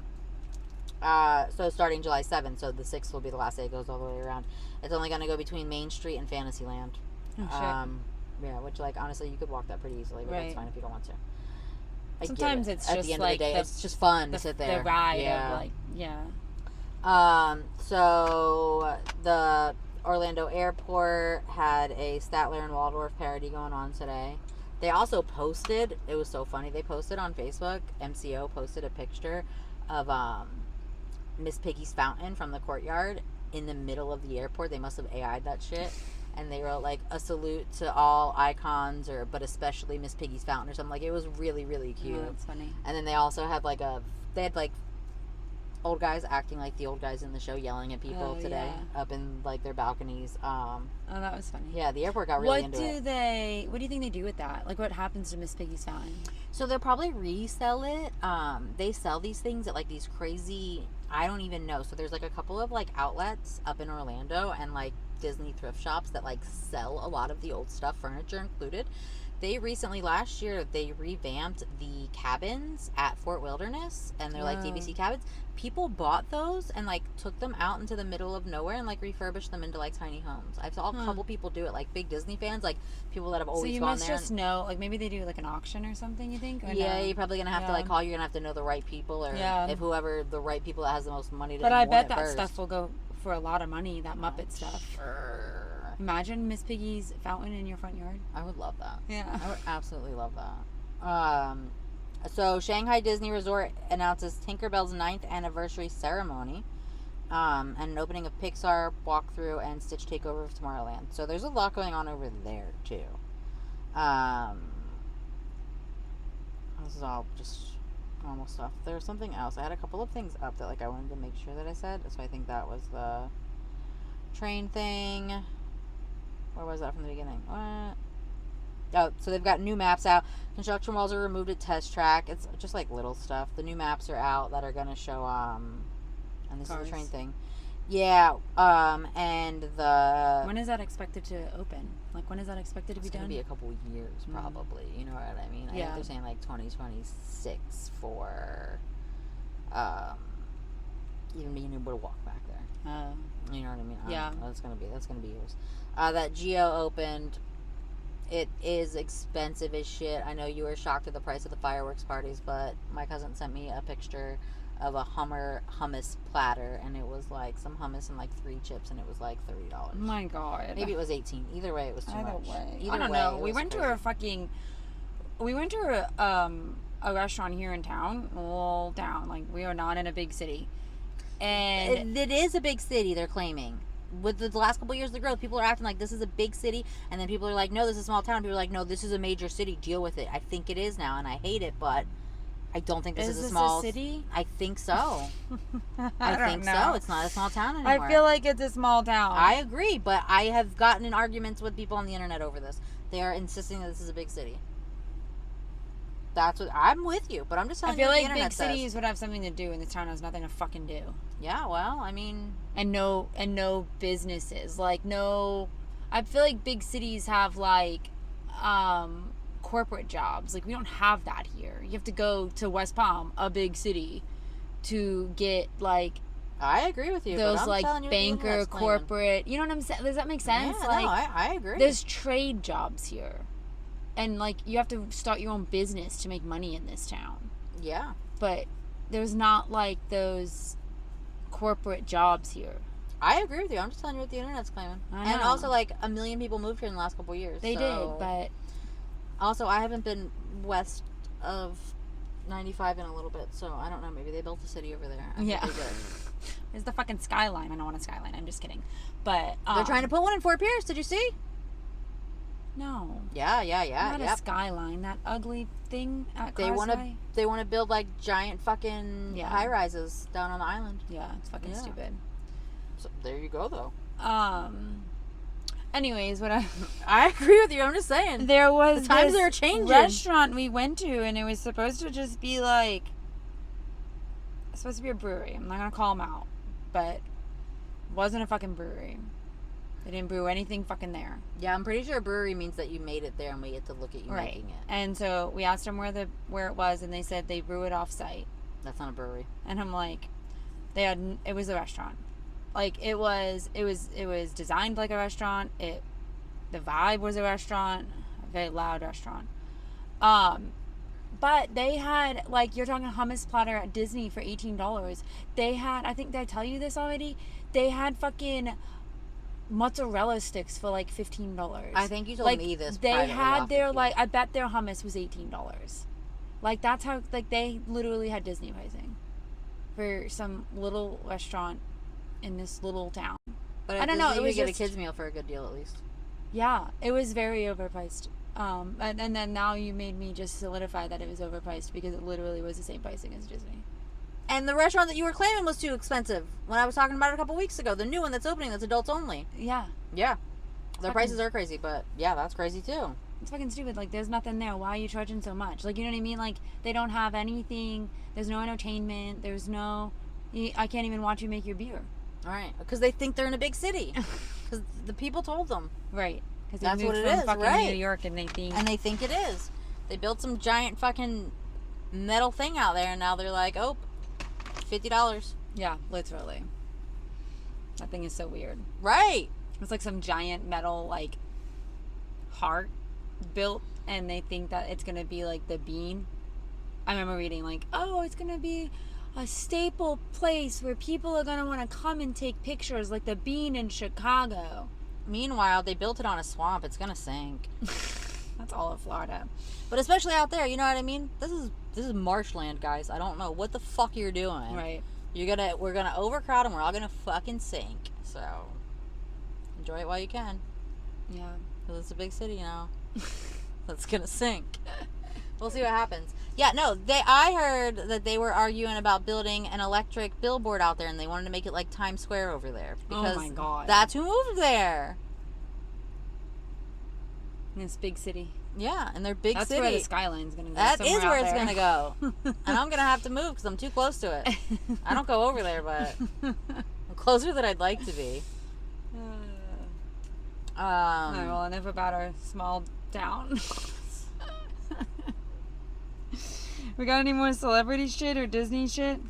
So starting July 7th, so the 6th will be the last day it goes all the way around. It's only going to go between Main Street and Fantasyland. Oh, shit. Yeah, which like honestly you could walk that pretty easily, but Right. it's fine if you don't want to. I get Sometimes it. it's at just the end like of the day, the- it's just fun to sit there. The ride yeah. of like, yeah. So the Orlando Airport had a Statler and Waldorf parody going on today. They also posted, it was so funny, they posted on Facebook, MCO posted a picture of Miss Piggy's fountain from the courtyard in the middle of the airport. They must have AI'd that shit. And they wrote like a salute to all icons, but especially Miss Piggy's fountain or something. Like it was really, really cute. Oh, that's funny. And then they also had like old guys acting like the old guys in the show, yelling at people Oh, today yeah. up in like their balconies. Oh, that was funny. Yeah, the airport got really What into it. do you think they do with that? Like, what happens to Miss Piggy's fountain? So they'll probably resell it. They sell these things at like these crazy, I don't even know. So there's like a couple of like outlets up in Orlando and like Disney thrift shops that like sell a lot of the old stuff, furniture included. They recently, last year, they revamped the cabins at Fort Wilderness, and they're like DVC cabins. People bought those and like took them out into the middle of nowhere and like refurbished them into like tiny homes. I saw a couple people do it, like big Disney fans, like people that have always So you gone must there. just know, like maybe they do like an auction or something, you think? Or Yeah, no? you're probably gonna have to like call. You're gonna have to know the right people, or if whoever the right people that has the most money to. But I bet that first. stuff will go for a lot of money. That Muppet stuff. Sure. Imagine Miss Piggy's fountain in your front yard. I would love that. Yeah. I would absolutely love that. So Shanghai Disney Resort announces Tinkerbell's 9th anniversary ceremony, and an opening of Pixar walkthrough and Stitch takeover of Tomorrowland. So there's a lot going on over there too. This is all just normal stuff. There's something else. I had a couple of things up that like I wanted to make sure that I said. So I think that was the train thing. Where was that from the beginning? What? Oh, so they've got new maps out. Construction walls are removed at Test Track. It's just like little stuff. The new maps are out that are going to show, and this Cars. is the train thing. Yeah, and the... When is that expected to open? Like, when is that expected to be done? It's going to be a couple years, probably. You know what I mean? I think they're saying like 2026 for, even being able to walk back there. You know what I mean? Yeah. That's gonna be years. That Geo opened. It is expensive as shit. I know you were shocked at the price of the fireworks parties, but my cousin sent me a picture of a hummus platter, and it was like some hummus and like 3 chips, and it was like $30. Oh my god. Maybe it was 18. Either way, it was too much. Either I don't way, know. it We was went crazy. we went to a restaurant here in town. Well, down. Like, we are not in a big city. And it is a big city, they're claiming. With the last couple of years of the growth, people are acting like this is a big city, and then people are like, no, this is a small town. People are like, no, this is a major city. Deal with it. I think it is now, and I hate it, but I don't think this is a small city. I think so. I think know. so. It's not a small town anymore. I feel like it's a small town. I agree, but I have gotten in arguments with people on the internet over this. They are insisting that this is a big city. That's what I'm with you, but I'm just telling you. I feel what like the big internet says. cities would have something to do, and this town has nothing to fucking do. Yeah, well, I mean, and no businesses. Like, no, I feel like big cities have like corporate jobs. Like, we don't have that here. You have to go to West Palm, a big city, to get like I agree with you. those but I'm like telling you what the banker internet's claiming. corporate. You know what I'm saying? Does that make sense? Yeah, like, no, I agree. There's trade jobs here, and like you have to start your own business to make money in this town. Yeah, but there's not like those corporate jobs here. I agree with you. I'm just telling you what the internet's claiming. And also, like, 1 million people moved here in the last couple of years. They did, but also, I haven't been west of 95 in a little bit, so I don't know. Maybe they built a city over there. Yeah. There's the fucking skyline. I don't want a skyline. I'm just kidding. But they're trying to put one in Fort Pierce. Did you see? No. Yeah. Not a skyline. That ugly thing at Causeway. They want to build like giant fucking high rises down on the island. Yeah, it's fucking stupid. So there you go, though. Anyways, I agree with you. I'm just saying. There was the times this are changing. Restaurant we went to, and it was supposed to just be like, it's supposed to be a brewery. I'm not gonna call them out, but it wasn't a fucking brewery. They didn't brew anything fucking there. Yeah, I'm pretty sure a brewery means that you made it there and we get to look at you making it. And so we asked them where it was, and they said they brew it off site. That's not a brewery. And I'm like, it was a restaurant. Like, it was designed like a restaurant. The vibe was a restaurant, a very loud restaurant. But they had, like, you're talking hummus platter at Disney for $18. They had, I think, did I tell you this already? They had fucking mozzarella sticks for like $15. I think you told me this. They had their like, I bet their hummus was $18. Like, that's how, like, they literally had Disney pricing for some little restaurant in this little town. But I don't know. It It was get just a kids meal for a good deal at least. Yeah, it was very overpriced. And then now you made me just solidify that it was overpriced because it literally was the same pricing as Disney. And the restaurant that you were claiming was too expensive when I was talking about it a couple weeks ago. The new one that's opening that's adults only. Yeah. Yeah. Their prices are crazy, but yeah, that's crazy too. It's fucking stupid. Like, there's nothing there. Why are you charging so much? Like, you know what I mean? Like, they don't have anything. There's no entertainment. There's no... I can't even watch you make your beer. All right. Because they think they're in a big city. Because the people told them. Right. Because That's moved what it from is, fucking right. New York, and they think it is. They built some giant fucking metal thing out there, and now they're like, oh, $50. Yeah, literally. That thing is so weird. Right. It's like some giant metal, like, heart built, and they think that it's gonna be like the Bean. I remember reading, like, oh, it's gonna be a staple place where people are gonna want to come and take pictures, like the Bean in Chicago. Meanwhile, they built it on a swamp. It's gonna sink. That's all of Florida. But especially out there, you know what I mean? This is marshland, guys. I don't know what the fuck you're doing. Right. We're gonna overcrowd and we're all gonna fucking sink. So enjoy it while you can. Yeah. Because it's a big city now. That's gonna sink. We'll see what happens. Yeah, no, I heard that they were arguing about building an electric billboard out there, and they wanted to make it like Times Square over there. Because oh my God. that's who moved there. In this big city. Yeah, and they're big That's city. where the skyline's gonna go. That is where it's there. gonna go. And I'm gonna have to move because I'm too close to it. I don't go over there, but I'm closer than I'd like to be. All right, well, enough about our small town. We got any more celebrity shit or Disney shit?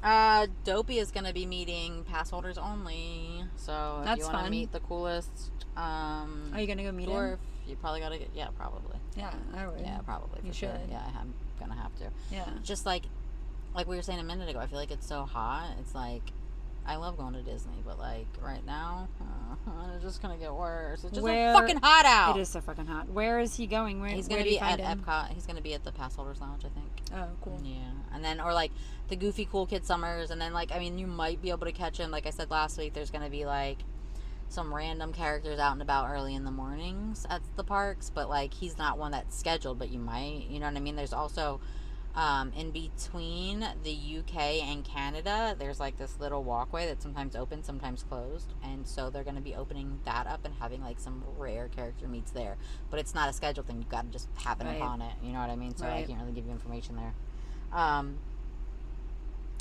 Dopey is gonna be meeting pass holders only. So if That's you want to fun. meet the coolest, Are you gonna go meet dwarf, him? you probably gotta get. Yeah, probably. Yeah, I would. Yeah, probably. You For sure. should. Yeah, I'm gonna have to. Yeah. Just like we were saying a minute ago, I feel like it's so hot. It's like I love going to Disney, but like right now, it's just gonna get worse. It's just so fucking hot out. It is so fucking hot. Where is he going? Where He's where gonna do be you find at him? Epcot. He's gonna be at the pass holders lounge, I think. Oh, cool. Yeah, and then or like the Goofy Cool Kid Summers, and then like I mean you might be able to catch him. Like I said last week, there's gonna be like some random characters out and about early in the mornings at the parks, but like he's not one that's scheduled, but you might, you know what I mean? There's also in between the UK and Canada, there's like this little walkway that's sometimes open, sometimes closed, and so they're going to be opening that up and having like some rare character meets there, but it's not a scheduled thing. You've got to just happen upon it, you know what I mean? So I can't really give you information there.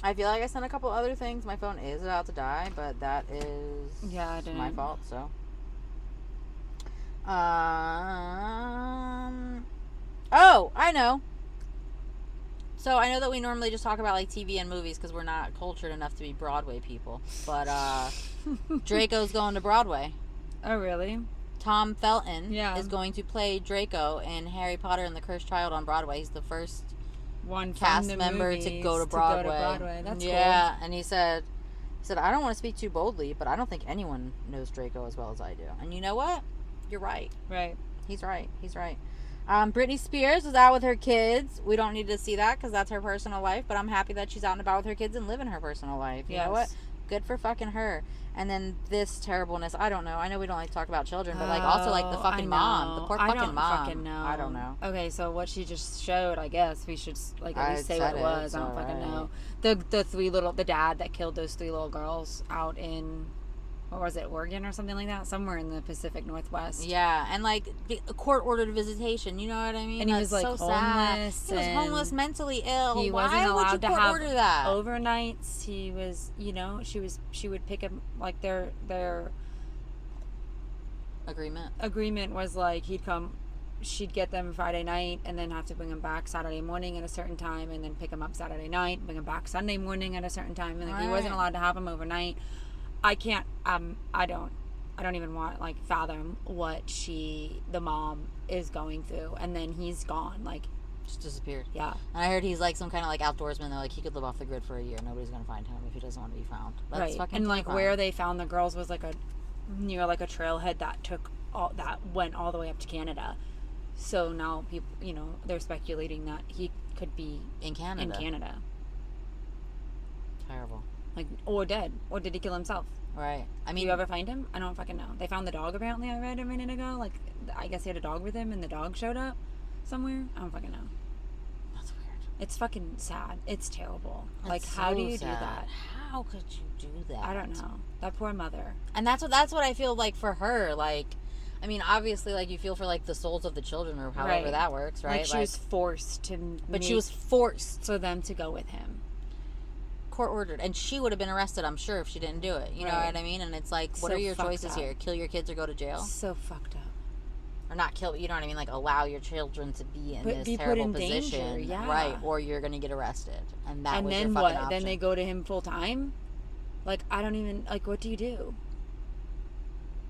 I feel like I sent a couple other things. My phone is about to die, but that is my fault, so. Oh, I know. So I know that we normally just talk about like TV and movies because we're not cultured enough to be Broadway people. But Draco's going to Broadway. Oh, really? Tom Felton is going to play Draco in Harry Potter and the Cursed Child on Broadway. He's the first one cast member to go to Broadway. That's cool. And he said, I don't want to speak too boldly, but I don't think anyone knows Draco as well as I do. And you know what? You're right. Right. He's right. Britney Spears is out with her kids. We don't need to see that because that's her personal life, but I'm happy that she's out and about with her kids and living her personal life. You know what? Good for fucking her. And then this terribleness, I don't know. I know we don't like to talk about children, but like also like the fucking mom. The poor fucking mom. Fucking know. I don't know. Okay, so what she just showed, I guess we should like at least say what it was. I don't fucking know. The dad that killed those 3 little girls out in, what was it, Oregon or something like that? Somewhere in the Pacific Northwest. Yeah, and like a court-ordered visitation, you know what I mean? And he was like so homeless. Sad. He was homeless, mentally ill. He Why wasn't allowed would to you have order that? Overnights. He was, she would pick him, like their agreement was like she'd get them Friday night and then have to bring them back Saturday morning at a certain time and then pick them up Saturday night, bring them back Sunday morning at a certain time, and like, he wasn't allowed to have them overnight. I can't, I don't even want like fathom what the mom is going through, and then he's gone, like just disappeared. Yeah. And I heard he's like some kind of like outdoorsman. They're like he could live off the grid for a year. Nobody's gonna find him if he doesn't want to be found. That's fucking and like terrifying. where they found the girls was like near a trailhead that went all the way up to Canada. So now people, they're speculating that he could be in Canada. Terrible. Like, or dead. Or did he kill himself? Right. I mean, do you ever find him? I don't fucking know. They found the dog, apparently, I read a minute ago. Like, I guess he had a dog with him and the dog showed up somewhere. I don't fucking know. That's weird. It's fucking sad. It's terrible. It's like, how do you do that? How could you do that? I don't know. That poor mother. And that's what I feel like for her. Like, I mean, obviously, like, you feel for, like, the souls of the children or however that works, right? Like, she was forced to But she was forced. For them to go with him. Court ordered. And she would have been arrested, I'm sure, if she didn't do it. You know what I mean? And it's like, what are your choices here? Kill your kids or go to jail? So fucked up. or not kill, but you know what I mean, like allow your children to be in this be put terrible in position, danger, yeah. right? Or you're gonna get arrested, and that was then your fucking option. Then they go to him full time. Like, I don't even, like, what do you do?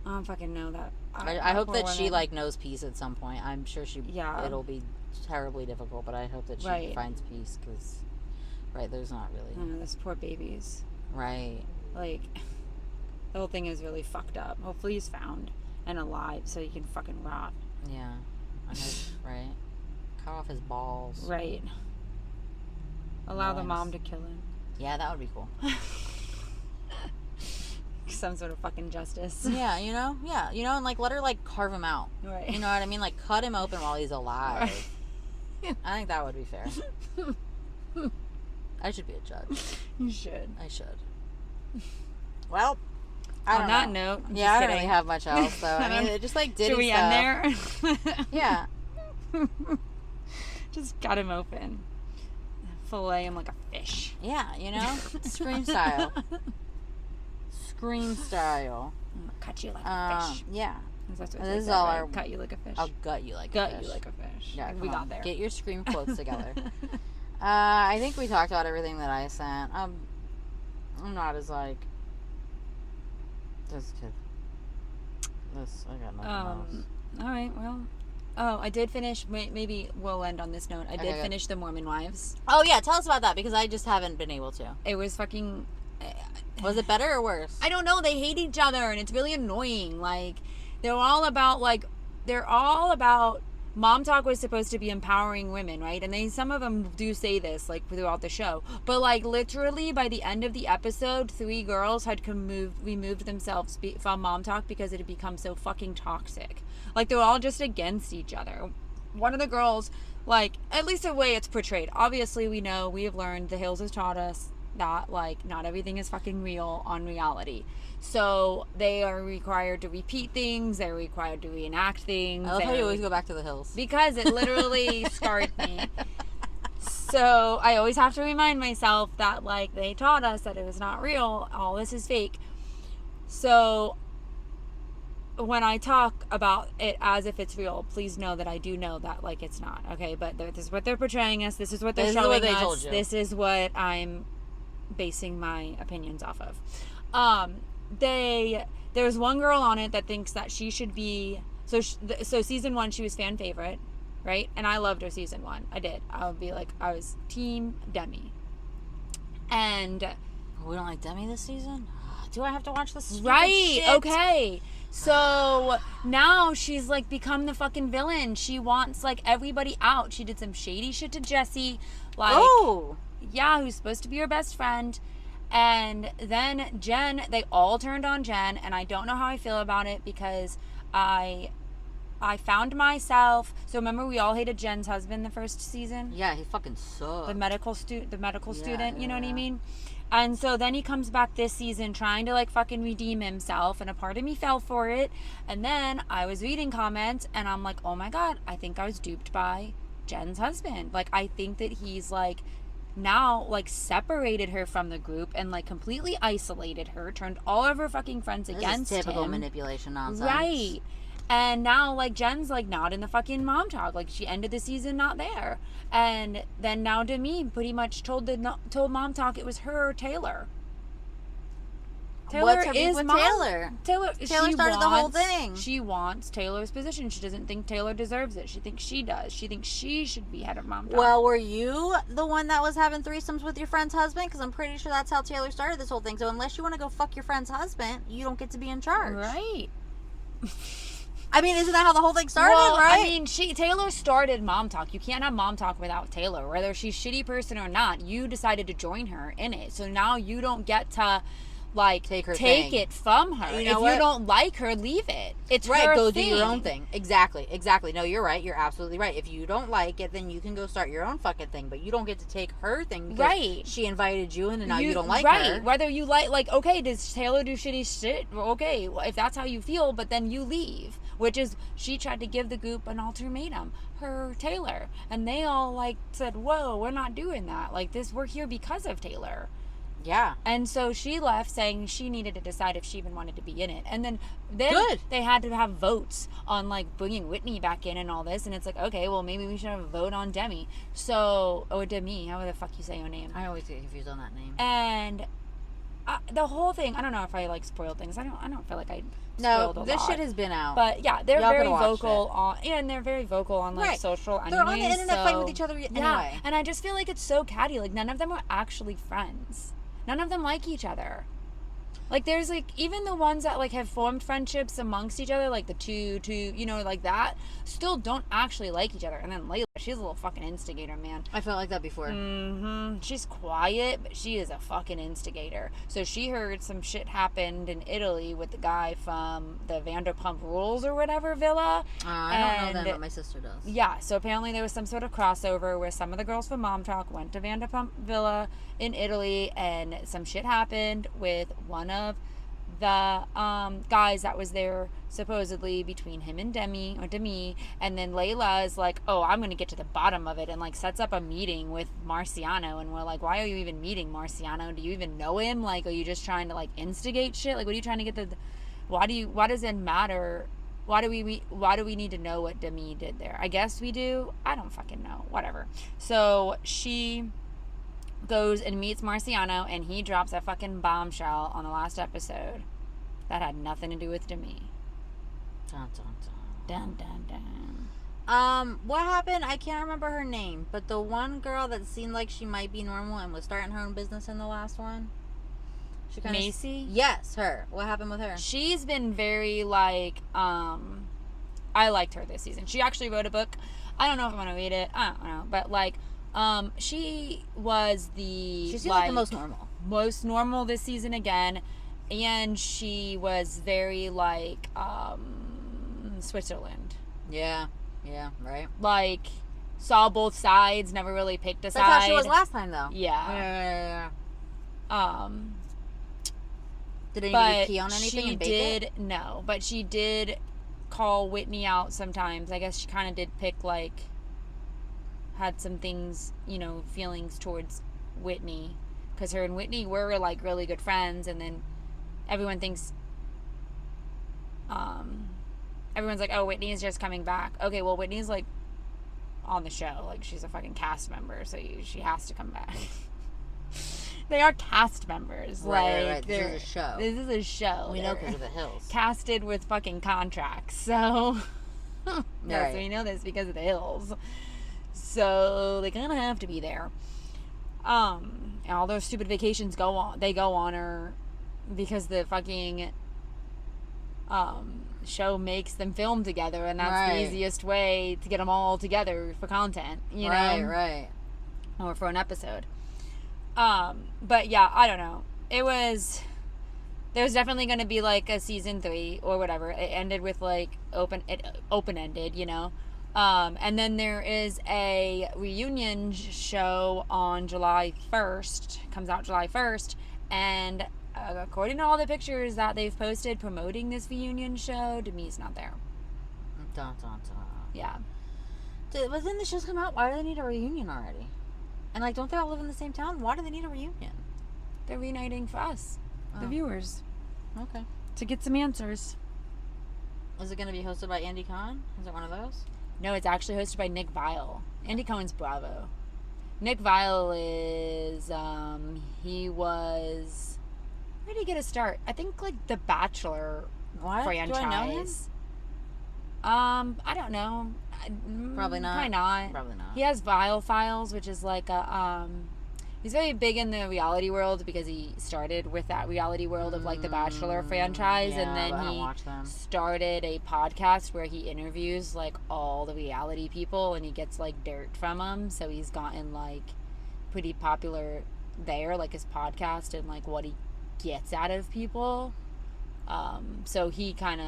I don't fucking know that. I hope that she like knows peace at some point. I'm sure she. Yeah. It'll be terribly difficult, but I hope that she finds peace because, right, there's not really. Those poor babies. Right. Like, the whole thing is really fucked up. Hopefully he's found and alive so he can fucking rot. Yeah. I hope, right. Cut off his balls. Right. Allow the mom to kill him. Yeah, that would be cool. Some sort of fucking justice. Yeah, you know? Yeah, you know, and like let her like carve him out. Right. You know what I mean? Like cut him open while he's alive. Right. I think that would be fair. I should be a judge. You should. I should. Well, on that note, yeah, I don't really have much else though. I mean, it just like did. Should we end there? Yeah. Just cut him open. Fillet him like a fish. Yeah, you know? Scream style. Scream style. I'm gonna cut you like a fish. Yeah. That's what this is all our... Cut you like a fish. I'll gut you like a fish. Gut you like a fish. Yeah, we got there. Get your scream quotes together. I think we talked about everything that I sent. I'm not as like... This kid. This, I got nothing else. Alright, well... Oh, I did finish, maybe we'll end on this note. I did finish The Mormon Wives. Oh, yeah, tell us about that, because I just haven't been able to. It was fucking... Was it better or worse? I don't know. They hate each other, and it's really annoying. Like, they're all about, Mom Talk was supposed to be empowering women, right? And some of them do say this, like, throughout the show. But, like, literally, by the end of the episode, 3 girls had removed themselves from Mom Talk because it had become so fucking toxic. Like, they're all just against each other. One of the girls, like, at least the way it's portrayed. Obviously, we have learned, The Hills has taught us that, like, not everything is fucking real on reality. So they are required to repeat things. They're required to reenact things. I love how you always go back to The Hills. Because it literally scarred me. So I always have to remind myself that, like, they taught us that it was not real. All this is fake. So when I talk about it as if it's real, please know that I do know that, like, it's not. Okay, but this is what they're portraying us. This is what they're showing us. This is what I'm basing my opinions off of. There's one girl on it that thinks that she should be, so season 1 she was fan favorite, right? And I loved her season 1. I did. I was team Demi. And we don't like Demi this season? Do I have to watch this? Right. Shit? Okay. So now she's like become the fucking villain. She wants like everybody out. She did some shady shit to Jessie. Like, yeah, who's supposed to be her best friend. And then Jen, they all turned on Jen, and I don't know how I feel about it because I found myself. So remember, we all hated Jen's husband the first season. Yeah, he fucking sucked. The medical student. You know what I mean? And so then he comes back this season trying to like fucking redeem himself, and a part of me fell for it. And then I was reading comments, and I'm like, oh my god, I think I was duped by Jen's husband. Like, I think that he's like now like separated her from the group and like completely isolated her, turned all of her fucking friends against him. Typical manipulation nonsense. Right. And now like Jen's like not in the fucking Mom Talk. Like, she ended the season not there. And then now Demi pretty much told Mom Talk it was her or Taylor. What's her beef with Taylor? Taylor started the whole thing. She wants Taylor's position. She doesn't think Taylor deserves it. She thinks she does. She thinks she should be head of Mom Talk. Well, were you the one that was having threesomes with your friend's husband? Because I'm pretty sure that's how Taylor started this whole thing. So unless you want to go fuck your friend's husband, you don't get to be in charge. Right. I mean, isn't that how the whole thing started, right? I mean, Taylor started Mom Talk. You can't have Mom Talk without Taylor. Whether she's a shitty person or not, you decided to join her in it. So now you don't get to like take it from her. You don't like her, leave it. It's right. Her go thing. Do your own thing. Exactly. No, you're right. You're absolutely right. If you don't like it, then you can go start your own fucking thing. But you don't get to take her thing because right. She invited you in, and now you don't like right. her. Whether you like, okay, does Taylor do shitty shit? Okay, well, if that's how you feel, but then you leave. Which is, she tried to give the group an ultimatum. Her Taylor, and they all like said, "Whoa, we're not doing that. Like this, we're here because of Taylor." Yeah. And so she left saying she needed to decide if she even wanted to be in it. And then Good. they had to have votes on like bringing Whitney back in and all this. And it's like, okay, well maybe we should have a vote on Demi. So, or Demi, however the fuck you say your name. I always get confused on that name. And the whole thing, I don't know if I like spoiled things. I don't feel like I No, spoiled a this lot. shit has been out. But yeah, they're Y'all very can watch vocal it. on, and they're very vocal on like Right. social. They're on the anyways, internet fighting with so- each other anyway. Yeah, and I just feel like it's so catty. Like none of them are actually friends. None of them like each other. Like there's like even the ones that like have formed friendships amongst each other, like the two, you know, like that, still don't actually like each other. And then Layla, she's a little fucking instigator, man. I felt like that before. Mm-hmm. She's quiet, but she is a fucking instigator. So she heard some shit happened in Italy with the guy from the Vanderpump Rules or whatever villa. I don't know them, but my sister does. Yeah, so apparently there was some sort of crossover where some of the girls from Mom Talk went to Vanderpump Villa in Italy, and some shit happened with one of the guys that was there supposedly between him and Demi, and then Layla is like, oh, I'm gonna get to the bottom of it, and like sets up a meeting with Marciano, and we're like, why are you even meeting Marciano? Do you even know him? Like, are you just trying to like instigate shit? Like, what are you trying to get why does it matter? Why do we need to know what Demi did there? I guess we do. I don't fucking know. Whatever. So she goes and meets Marciano, and he drops a fucking bombshell on the last episode that had nothing to do with Demi. Dun, dun, Dun, dun. dun, dun. What happened? I can't remember her name, but the one girl that seemed like she might be normal and was starting her own business in the last one. She kinda Macy? Yes, her. What happened with her? She's been very like, I liked her this season. She actually wrote a book. I don't know if I'm gonna read it. I don't know, but like, she was She seemed like the most normal this season again, and she was very like Switzerland. Yeah, right. Like saw both sides, never really picked a That's side. how she was last time, though. Yeah. Yeah. Did anybody But key on anything she and bake did it? no, but she did call Whitney out sometimes. I guess she kind of did pick like had some things, you know, feelings towards Whitney, because her and Whitney were like really good friends, and then everyone thinks everyone's like, oh, Whitney is just coming back. Okay, well, Whitney's like on the show, like she's a fucking cast member, so she has to come back. They are cast members. Right. This is a show. This is a show. We know because of the hills. Casted with fucking contracts. So, yes, Right. we know this because of the hills. So, they kind of have to be there. And all those stupid vacations go on her because the fucking show makes them film together, and that's the easiest way to get them all together for content, you know? Right. Or for an episode. But yeah, I don't know. There's definitely going to be like a season 3 or whatever. It ended with like open-ended, you know. And then there is a reunion show on July 1st, comes out July 1st, and according to all the pictures that they've posted promoting this reunion show, Demi's not there. Dun, dun, dun. Yeah. But then the shows come out. Why do they need a reunion already? And like, don't they all live in the same town? Why do they need a reunion? They're reuniting for us, the Oh. viewers, Okay. to get some answers. Is it going to be hosted by Andy Cohen? Is it one of those? No, it's actually hosted by Nick Viall. Andy Cohen's Bravo. Nick Viall is, he was, where did he get a start? I think, like, The Bachelor What? franchise. Do I know him? I don't know. Probably not. Probably not. Probably not. He has Viall Files, which is like a, he's very big in the reality world because he started with that reality world of like the Bachelor franchise, yeah, and but I then don't he watch them. started a podcast where he interviews like all the reality people, and he gets like dirt from them. So he's gotten like pretty popular there, like his podcast and like what he gets out of people. So he kind of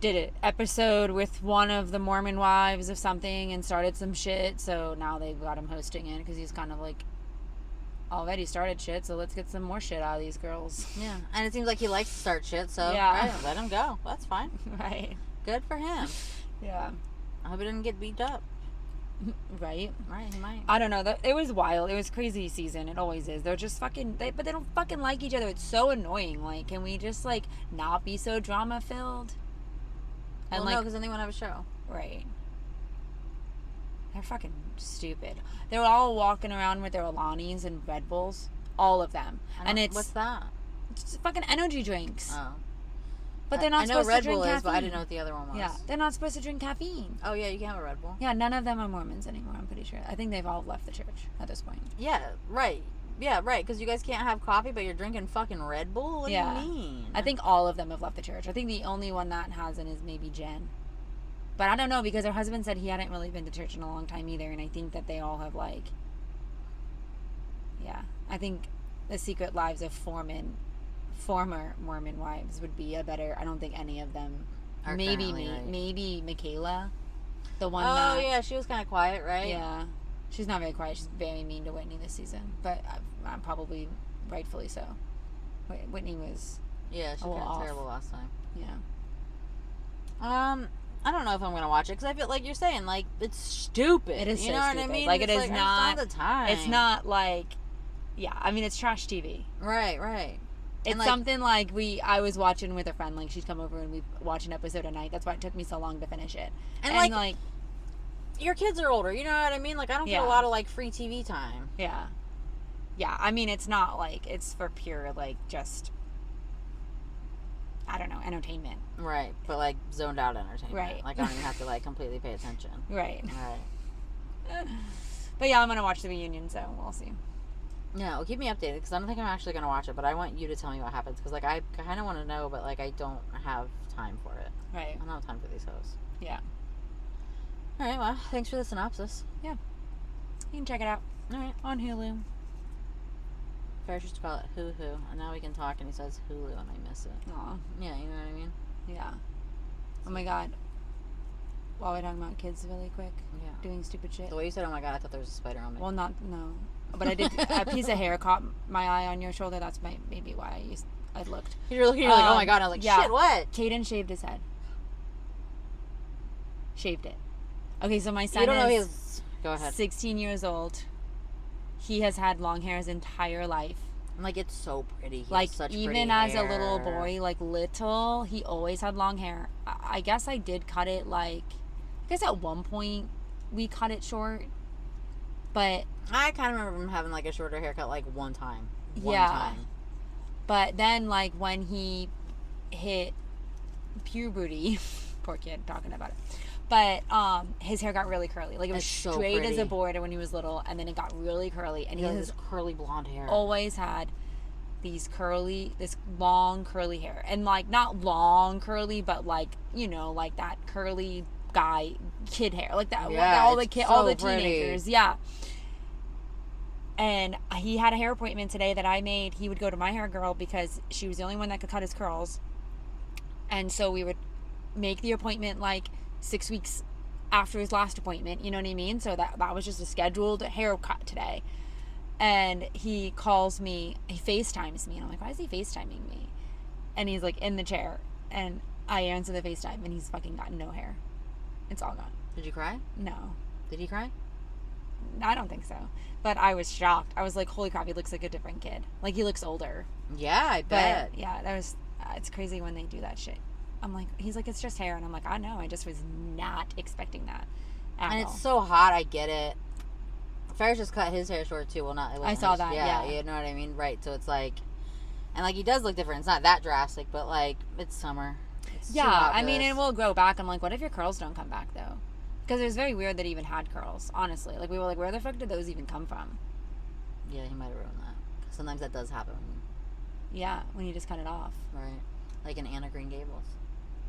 did an episode with one of the Mormon wives of something and started some shit, so now they've got him hosting it because he's kind of like already started shit, so let's get some more shit out of these girls. Yeah, and it seems like he likes to start shit, so Yeah. let him go. That's fine. Right. Good for him. Yeah. I hope he didn't get beat up. Right? Right, he might. I don't know. It was wild. It was crazy season. It always is. They're just fucking. But they don't fucking like each other. It's so annoying. Like, can we just like not be so drama filled? Well, no, because then they won't have a show. Right. They're fucking stupid. They were all walking around with their Alanis and Red Bulls, all of them, and it's what's that? It's fucking energy drinks. Oh. But they're not supposed Red to drink Bull caffeine. is, but I didn't know what the other one was. Yeah, they're not supposed to drink caffeine. Oh yeah, you can have a Red Bull. Yeah, none of them are Mormons anymore. I'm pretty sure. I think they've all left the church at this point. Yeah, right. Yeah, right. Because you guys can't have coffee, but you're drinking fucking Red Bull. What do you mean? I think all of them have left the church. I think the only one that hasn't is maybe Jen. But I don't know, because her husband said he hadn't really been to church in a long time either, and I think that they all have like. Yeah, I think the secret lives of former Mormon wives would be a better. I don't think any of them. Are maybe currently, right. maybe Michaela, the one. Oh yeah, she was kind of quiet, right? Yeah, she's not very quiet. She's very mean to Whitney this season, but I'm probably rightfully so. Whitney was. Yeah, she was kind of terrible last time. Yeah. I don't know if I'm gonna watch it because I feel like you're saying like it's stupid. It is. You so know stupid. what I mean? Like it's it is not the time. It's not like. Yeah, I mean it's trash TV. Right. It's like, something like I was watching with a friend, like she'd come over and we watch an episode a night. That's why it took me so long to finish it. And like your kids are older, you know what I mean? Like I don't get a lot of like free TV time. Yeah. Yeah, I mean it's not like it's for pure like just I don't know, entertainment. Right, but like zoned out entertainment. Right. Like I don't even have to like completely pay attention. Right. Right. But yeah, I'm gonna watch the reunion, so we'll see. Yeah, well, keep me updated because I don't think I'm actually going to watch it, but I want you to tell me what happens because, like, I kind of want to know, but, like, I don't have time for it. Right. I don't have time for these hoes. Yeah. All right, well, thanks for the synopsis. Yeah. You can check it out. All right. On Hulu. Ferris used to call it hoo-hoo, and now we can talk, and he says Hulu, and I miss it. Aw. Yeah, you know what I mean? Yeah. Oh, my God. While we're talking about kids really quick. Yeah. Doing stupid shit. The way you said, oh, my God, I thought there was a spider on me. Well, no. But I did. A piece of hair caught my eye on your shoulder. That's maybe why I looked. You're looking, you're like, oh, my God. I was like, yeah. shit, what? Caden shaved his head. Shaved it. Okay, so my son You don't know is his... Go ahead. 16 years old. He has had long hair his entire life. I'm like, it's so pretty. He Like, has such even pretty as hair. a little boy, like little, he always had long hair. I guess I did cut it, like, I guess at one point we cut it short. But I kind of remember him having, like, a shorter haircut, like, one time. One yeah. time. But then, like, when he hit puberty, poor kid talking about it. But his hair got really curly. Like, it was so straight pretty. as a board when he was little, and then it got really curly. And he has has this curly blonde hair. always had this long curly hair. And, like, not long curly, but, like, you know, like that curly guy kid hair. Like that, yeah, all the pretty. teenagers. Yeah. And he had a hair appointment today that I made. He would go to my hair girl because she was the only one that could cut his curls. And so we would make the appointment like 6 weeks after his last appointment. You know what I mean? So that was just a scheduled haircut today. And he calls me, he FaceTimes me. And I'm like, why is he FaceTiming me? And he's like in the chair. And I answer the FaceTime and he's fucking got no hair. It's all gone. Did you cry? No. Did he cry? I don't think so. But I was shocked. I was like, holy crap, he looks like a different kid. Like, he looks older. Yeah, I bet. But, yeah, it's crazy when they do that shit. I'm like, he's like, it's just hair. And I'm like, I know. I just was not expecting that at And all. it's so hot, I get it. Ferris just cut his hair short, too. Well, not... It I saw that, yeah. You know what I mean? Right, so it's like... And, like, he does look different. It's not that drastic, but, like, it's summer. It's too hot I for mean, this. it will grow back. I'm like, what if your curls don't come back, though? Because it was very weird that he even had curls, honestly. Like, we were like, where the fuck did those even come from? Yeah, he might have ruined that. Sometimes that does happen. Yeah, when you just cut it off. Right. Like in Anna Green Gables.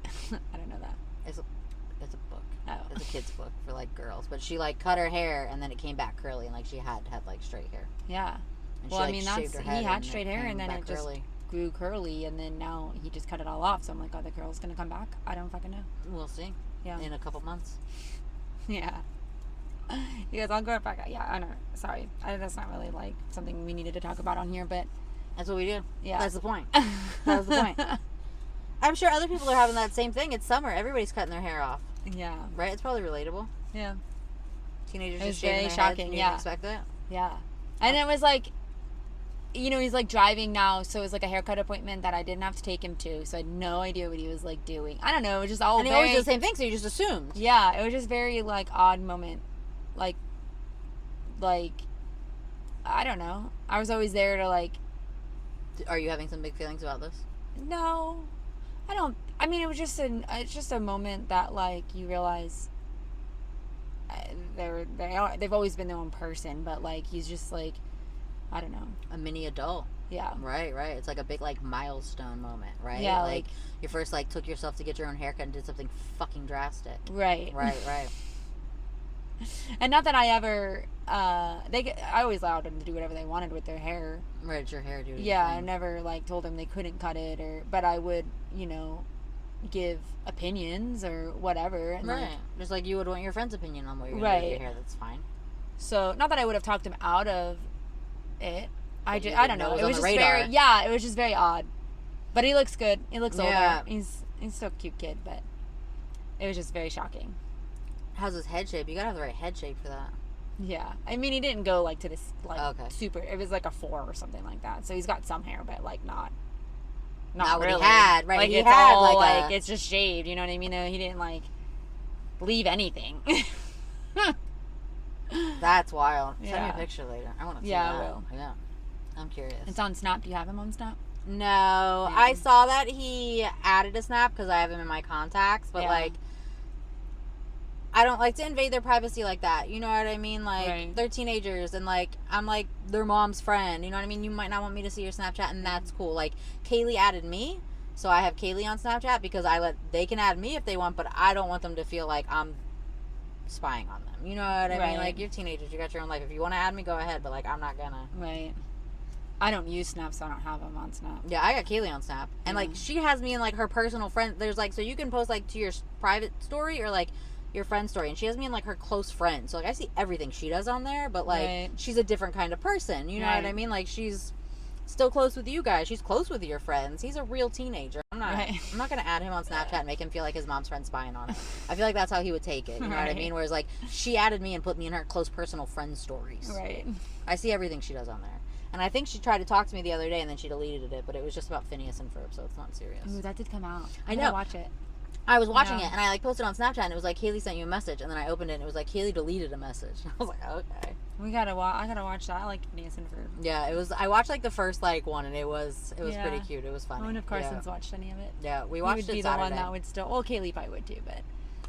I don't know that. It's a book. Oh. It's a kid's book for, like, girls. But she, like, cut her hair, and then it came back curly, and, like, she had like, straight hair. Yeah. And Well, she, I mean, shaved her head he had and straight it hair, came and then back it just curly. grew curly, and then now he just cut it all off. So I'm like, are the curls going to come back? I don't fucking know. We'll see. Yeah. In a couple months. Yeah. You guys, I'll go back. Yeah, I know. Sorry. That's not really, like, something we needed to talk about on here, but... That's what we do. Yeah. That's the point. That's the point. I'm sure other people are having that same thing. It's summer. Everybody's cutting their hair off. Yeah. Right? It's probably relatable. Yeah. Teenagers It was just shaving very their shocking, heads and you yeah. didn't expect it? Yeah. And it was like, you know, he's like driving now, so it was like a haircut appointment that I didn't have to take him to, so I had no idea what he was like doing. I don't know, it was just all And he always did the same thing, so you just assumed. Yeah, it was just very like odd moment. Like I don't know. I was always there to like. Are you having some big feelings about this? No, I don't. I mean, it's just a moment that like you realize they've always been their own person, but like he's just like, I don't know, a mini adult. Yeah. Right. It's like a big like milestone moment, right? Yeah, like you first like took yourself to get your own haircut and did something fucking drastic. Right. Right. And not that I ever, I always allowed them to do whatever they wanted with their hair. Right, it's your hair, dude. Yeah, I never like told them they couldn't cut it, but I would, you know, give opinions or whatever. And right. Like, just like you would want your friend's opinion on what you're right. doing with your hair. That's fine. So not that I would have talked him out of it. I don't know. It was just radar. it was just very odd. But he looks good. He looks older. He's still a cute kid, but it was just very shocking. How's his head shape? You gotta have the right head shape for that. Yeah. I mean, he didn't go like to this like okay. super. It was like a 4 or something like that. So he's got some hair, but like not what really. He had, right? Like he it's had all like it's just shaved. You know what I mean? He didn't like leave anything. That's wild. Yeah. Send me a picture later. I want to see Yeah, that. I will. Yeah. I'm curious. It's on Snap. Do you have him on Snap? No. Yeah. I saw that he added a Snap because I have him in my contacts, but like I don't like to invade their privacy like that. You know what I mean? Like they're teenagers and like I'm like their mom's friend. You know what I mean? You might not want me to see your Snapchat and that's cool. Like Kaylee added me, so I have Kaylee on Snapchat because they can add me if they want, but I don't want them to feel like I'm spying on them. You know what I mean? Like you're teenagers, you got your own life. If you want to add me, go ahead, but like I'm not gonna. Right. I don't use Snap, so I don't have him on Snap. Yeah, I got Kaylee on Snap. And like she has me in like her personal friend. There's like, so you can post like to your private story or like your friend's story, and she has me in like her close friends. So like I see everything she does on there, but like she's a different kind of person. You know what I mean? Like she's still close with you guys. She's close with your friends. He's a real teenager. I'm not gonna add him on Snapchat and make him feel like his mom's friend spying on him. I feel like that's how he would take it. You know what I mean? Whereas like she added me and put me in her close personal friend stories. Right. I see everything she does on there. And I think she tried to talk to me the other day and then she deleted it, but it was just about Phineas and Ferb, so it's not serious. Ooh, that did come out. I know. Watch it. I was watching it and I like posted on Snapchat and it was like Haley sent you a message, and then I opened it and it was like Haley deleted a message. I was like, okay. I gotta watch that. I like Phineas and Ferb. Yeah, it was. I watched like the first like one and it was pretty cute. It was funny. I wonder if Carson's watched any of it. Yeah, we watched it Saturday. He would be the one that would still. Well, Kaylee probably would too, but.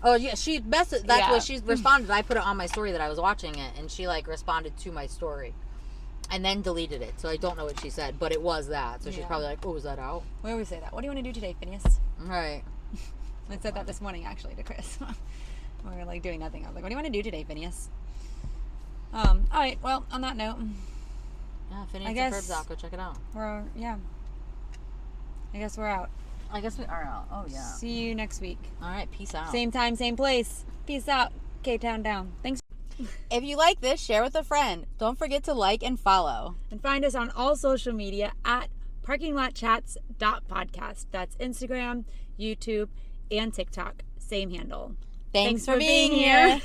Oh yeah, she messaged. That's what she's responded. I put it on my story that I was watching it, and she like responded to my story. And then deleted it, so I don't know what she said, but it was that. So she's probably like, "Oh, is that out?" We always say that. What do you want to do today, Phineas? Right. I said that this morning actually to Chris. We were like doing nothing. I was like, "What do you want to do today, Phineas?" All right. Well, on that note, yeah, Phineas and Ferb's out. Go check it out. I guess we're out. I guess we are out. Oh yeah. See you next week. All right. Peace out. Same time, same place. Peace out. K-Town down. Thanks. If you like this, share with a friend. Don't forget to like and follow. And find us on all social media at parkinglotchats.podcast. That's Instagram, YouTube, and TikTok. Same handle. Thanks for being here.